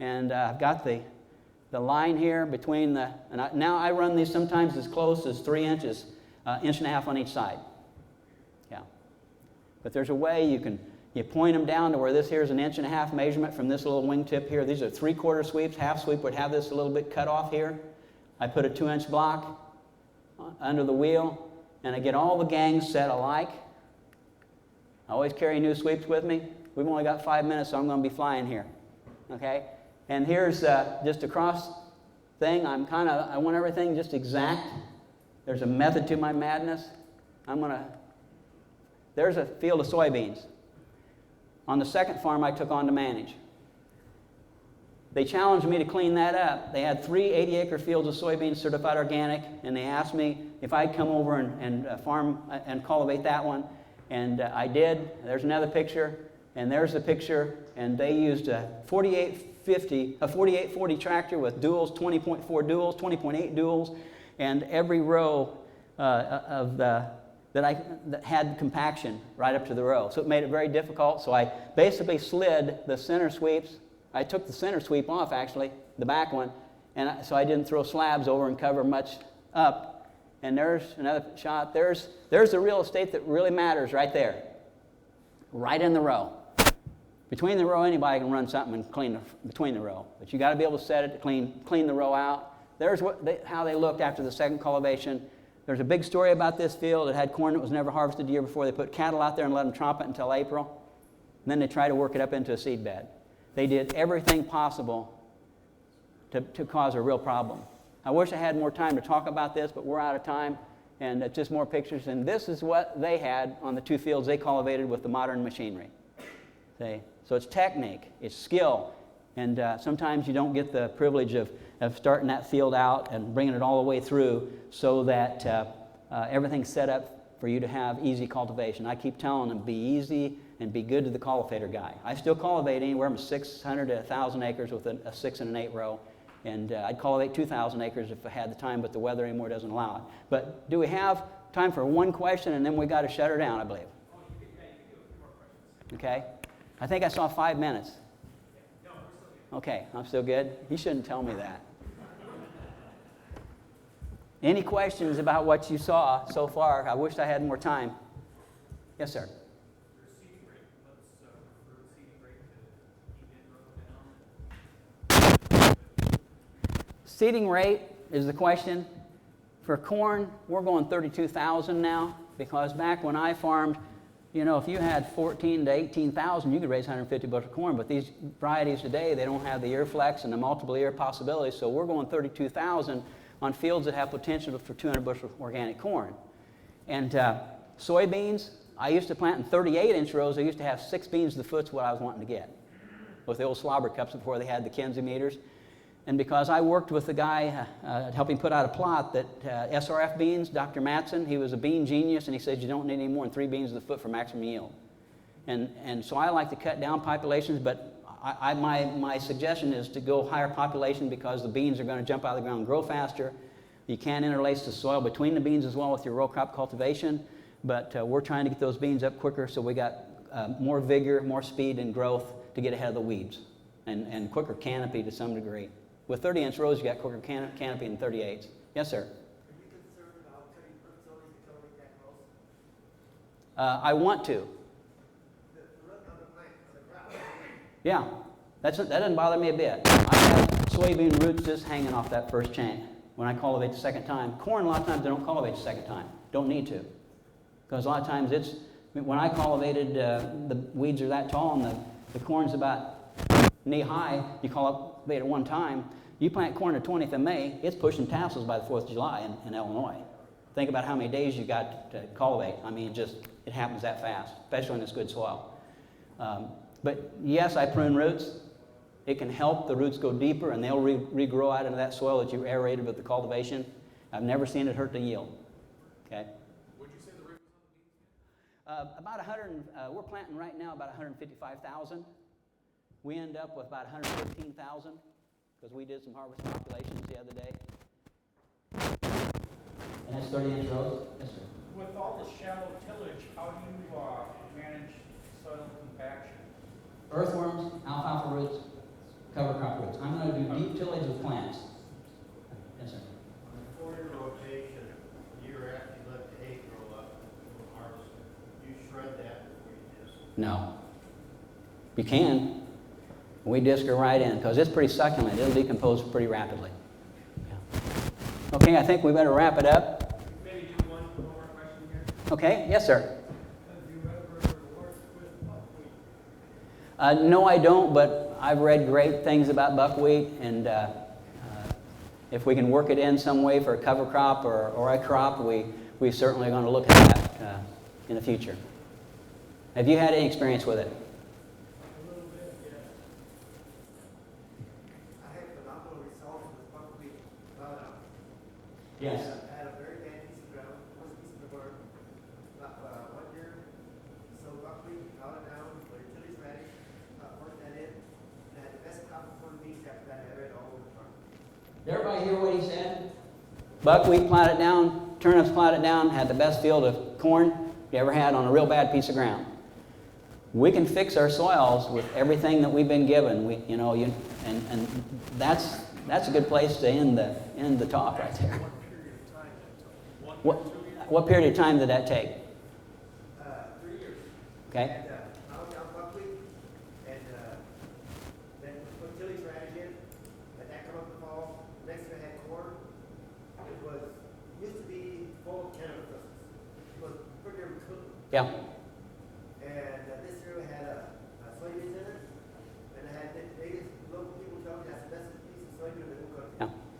And I've got the line here between now I run these sometimes as close as 3 inches, 1.5 inches on each side. Yeah. But there's a way you point them down to where this here is 1.5 inch measurement from this little wingtip here. These are 3/4 sweeps. Half sweep would have this a little bit cut off here. I put a 2-inch block under the wheel, and I get all the gangs set alike. I always carry new sweeps with me. We've only got 5 minutes, so I'm going to be flying here. Okay? And here's just a cross thing. I want everything just exact. There's a method to my madness. There's a field of soybeans. On the second farm I took on to manage. They challenged me to clean that up. They had 3 80-acre fields of soybeans certified organic, and they asked me if I'd come over and farm and cultivate that one. And I did. There's another picture, and there's the picture. And they used a 4840 tractor with duals, 20.4 duals, 20.8 duals, and every row that had compaction right up to the row. So it made it very difficult. So I basically slid the center sweeps. I took the center sweep off, actually, the back one, and so I didn't throw slabs over and cover much up. And there's another shot. There's the real estate that really matters right there, right in the row. Between the row, anybody can run something and clean between the row. But you got to be able to set it to clean the row out. There's how they looked after the second cultivation. There's a big story about this field. It had corn that was never harvested the year before. They put cattle out there and let them tromp it until April. And then they tried to work it up into a seed bed. They did everything possible to cause a real problem. I wish I had more time to talk about this, but we're out of time. And it's just more pictures. And this is what they had on the 2 fields they cultivated with the modern machinery. So it's technique, it's skill. And sometimes you don't get the privilege of starting that field out and bringing it all the way through so that everything's set up for you to have easy cultivation. I keep telling them, be easy and be good to the cultivator guy. I still cultivate anywhere from 600 to 1,000 acres with a 6 and an 8 row. And I'd cultivate 2,000 acres if I had the time, but the weather anymore doesn't allow it. But do we have time for one question, and then we got to shut her down, I believe? Oh, you can do a few more questions. Okay. I think I saw 5 minutes. No, we're still good. Okay, I'm still good? You shouldn't tell me that. Any questions about what you saw so far? I wish I had more time. Yes, sir. Your seeding rate, what's preferred seeding rate to keep it row down? Seeding rate is the question. For corn, we're going 32,000 now, because back when I farmed, you know, if you had 14 to 18,000, you could raise 150 bushel corn. But these varieties today, they don't have the ear flex and the multiple ear possibilities, so we're going 32,000 on fields that have potential for 200 bushel organic corn. And soybeans, I used to plant in 38-inch rows. I used to have 6 beans to the foot's what I was wanting to get with the old slobber cups before they had the Kenzie meters. And because I worked with the guy helping put out a plot that SRF beans, Dr. Matson, he was a bean genius, and he said you don't need any more than 3 beans to the foot for maximum yield. And so I like to cut down populations, but my suggestion is to go higher population because the beans are going to jump out of the ground and grow faster. You can interlace the soil between the beans as well with your row crop cultivation, but we're trying to get those beans up quicker so we got more vigor, more speed and growth to get ahead of the weeds, and quicker canopy to some degree. With 30-inch rows, you got quicker canopy than 38s. Yes, sir? Are you concerned about cutting facilities to cultivate that close? I want to. The root on the plant, on the crop. Yeah, that doesn't bother me a bit. I have soybean roots just hanging off that first chain when I cultivate the second time. Corn, a lot of times, I don't cultivate the second time. Don't need to. Because a lot of times when I cultivated, the weeds are that tall and the corn's about knee high, you cultivate at one time. You plant corn the 20th of May, it's pushing tassels by the 4th of July in Illinois. Think about how many days you got to cultivate. I mean, it happens that fast, especially in this good soil. But yes, I prune roots. It can help the roots go deeper, and they'll regrow out into that soil that you aerated with the cultivation. I've never seen it hurt the yield. Okay. Would you say the rate was on the beans? About 100. We're planting right now about 155,000. We end up with about 115,000 because we did some harvest populations the other day. And that's 30-inch rows. Yes, sir. With all the shallow tillage, how do you manage soil compaction? Earthworms, alfalfa roots, cover crop roots. I'm going to do deep tillage with plants. Yes, sir. On the 4-year rotation, the year after you let the hay grow up and harvest it, you shred that before you disc. No. You can. We disc her right in because it's pretty succulent. It'll decompose pretty rapidly. Yeah. Okay, I think we better wrap it up. Maybe do one more question here. Okay, yes, sir. Have you ever worked with buckwheat? No, I don't, but I've read great things about buckwheat, and if we can work it in some way for a cover crop or a crop, we certainly are going to look at that in the future. Have you had any experience with it? A little bit, yeah. I had phenomenal results with buckwheat plowed out. Yes. I had a very bad piece of ground, worst piece of the work. 1 year, so buckwheat, plowed it down, put utilities ready, worked that in, and I had the best crop of corn beans after that I ever had all over the farm. Did everybody hear what he said? Buckwheat plowed it down, turnips plowed it down, had the best field of corn you ever had on a real bad piece of ground. We can fix our soils with everything that we've been given. And that's a good place to end the talk right there. What period of time did that take? 3 years. Okay. And plowed down buckwheat, and Yeah. And this year we had soybeans in it, and I had native local people tell me that's the best piece of soybean that we'll cook.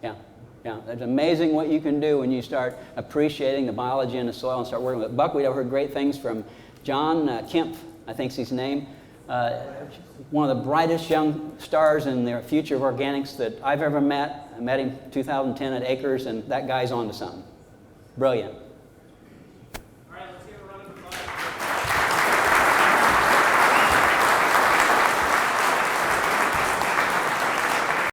Yeah. It's amazing what you can do when you start appreciating the biology in the soil and start working with it. Buckwheat, I've heard great things from John Kemp, I think's his name. One of the brightest young stars in the future of organics that I've ever met. I met him 2010 at Acres, and that guy's on to something. Brilliant.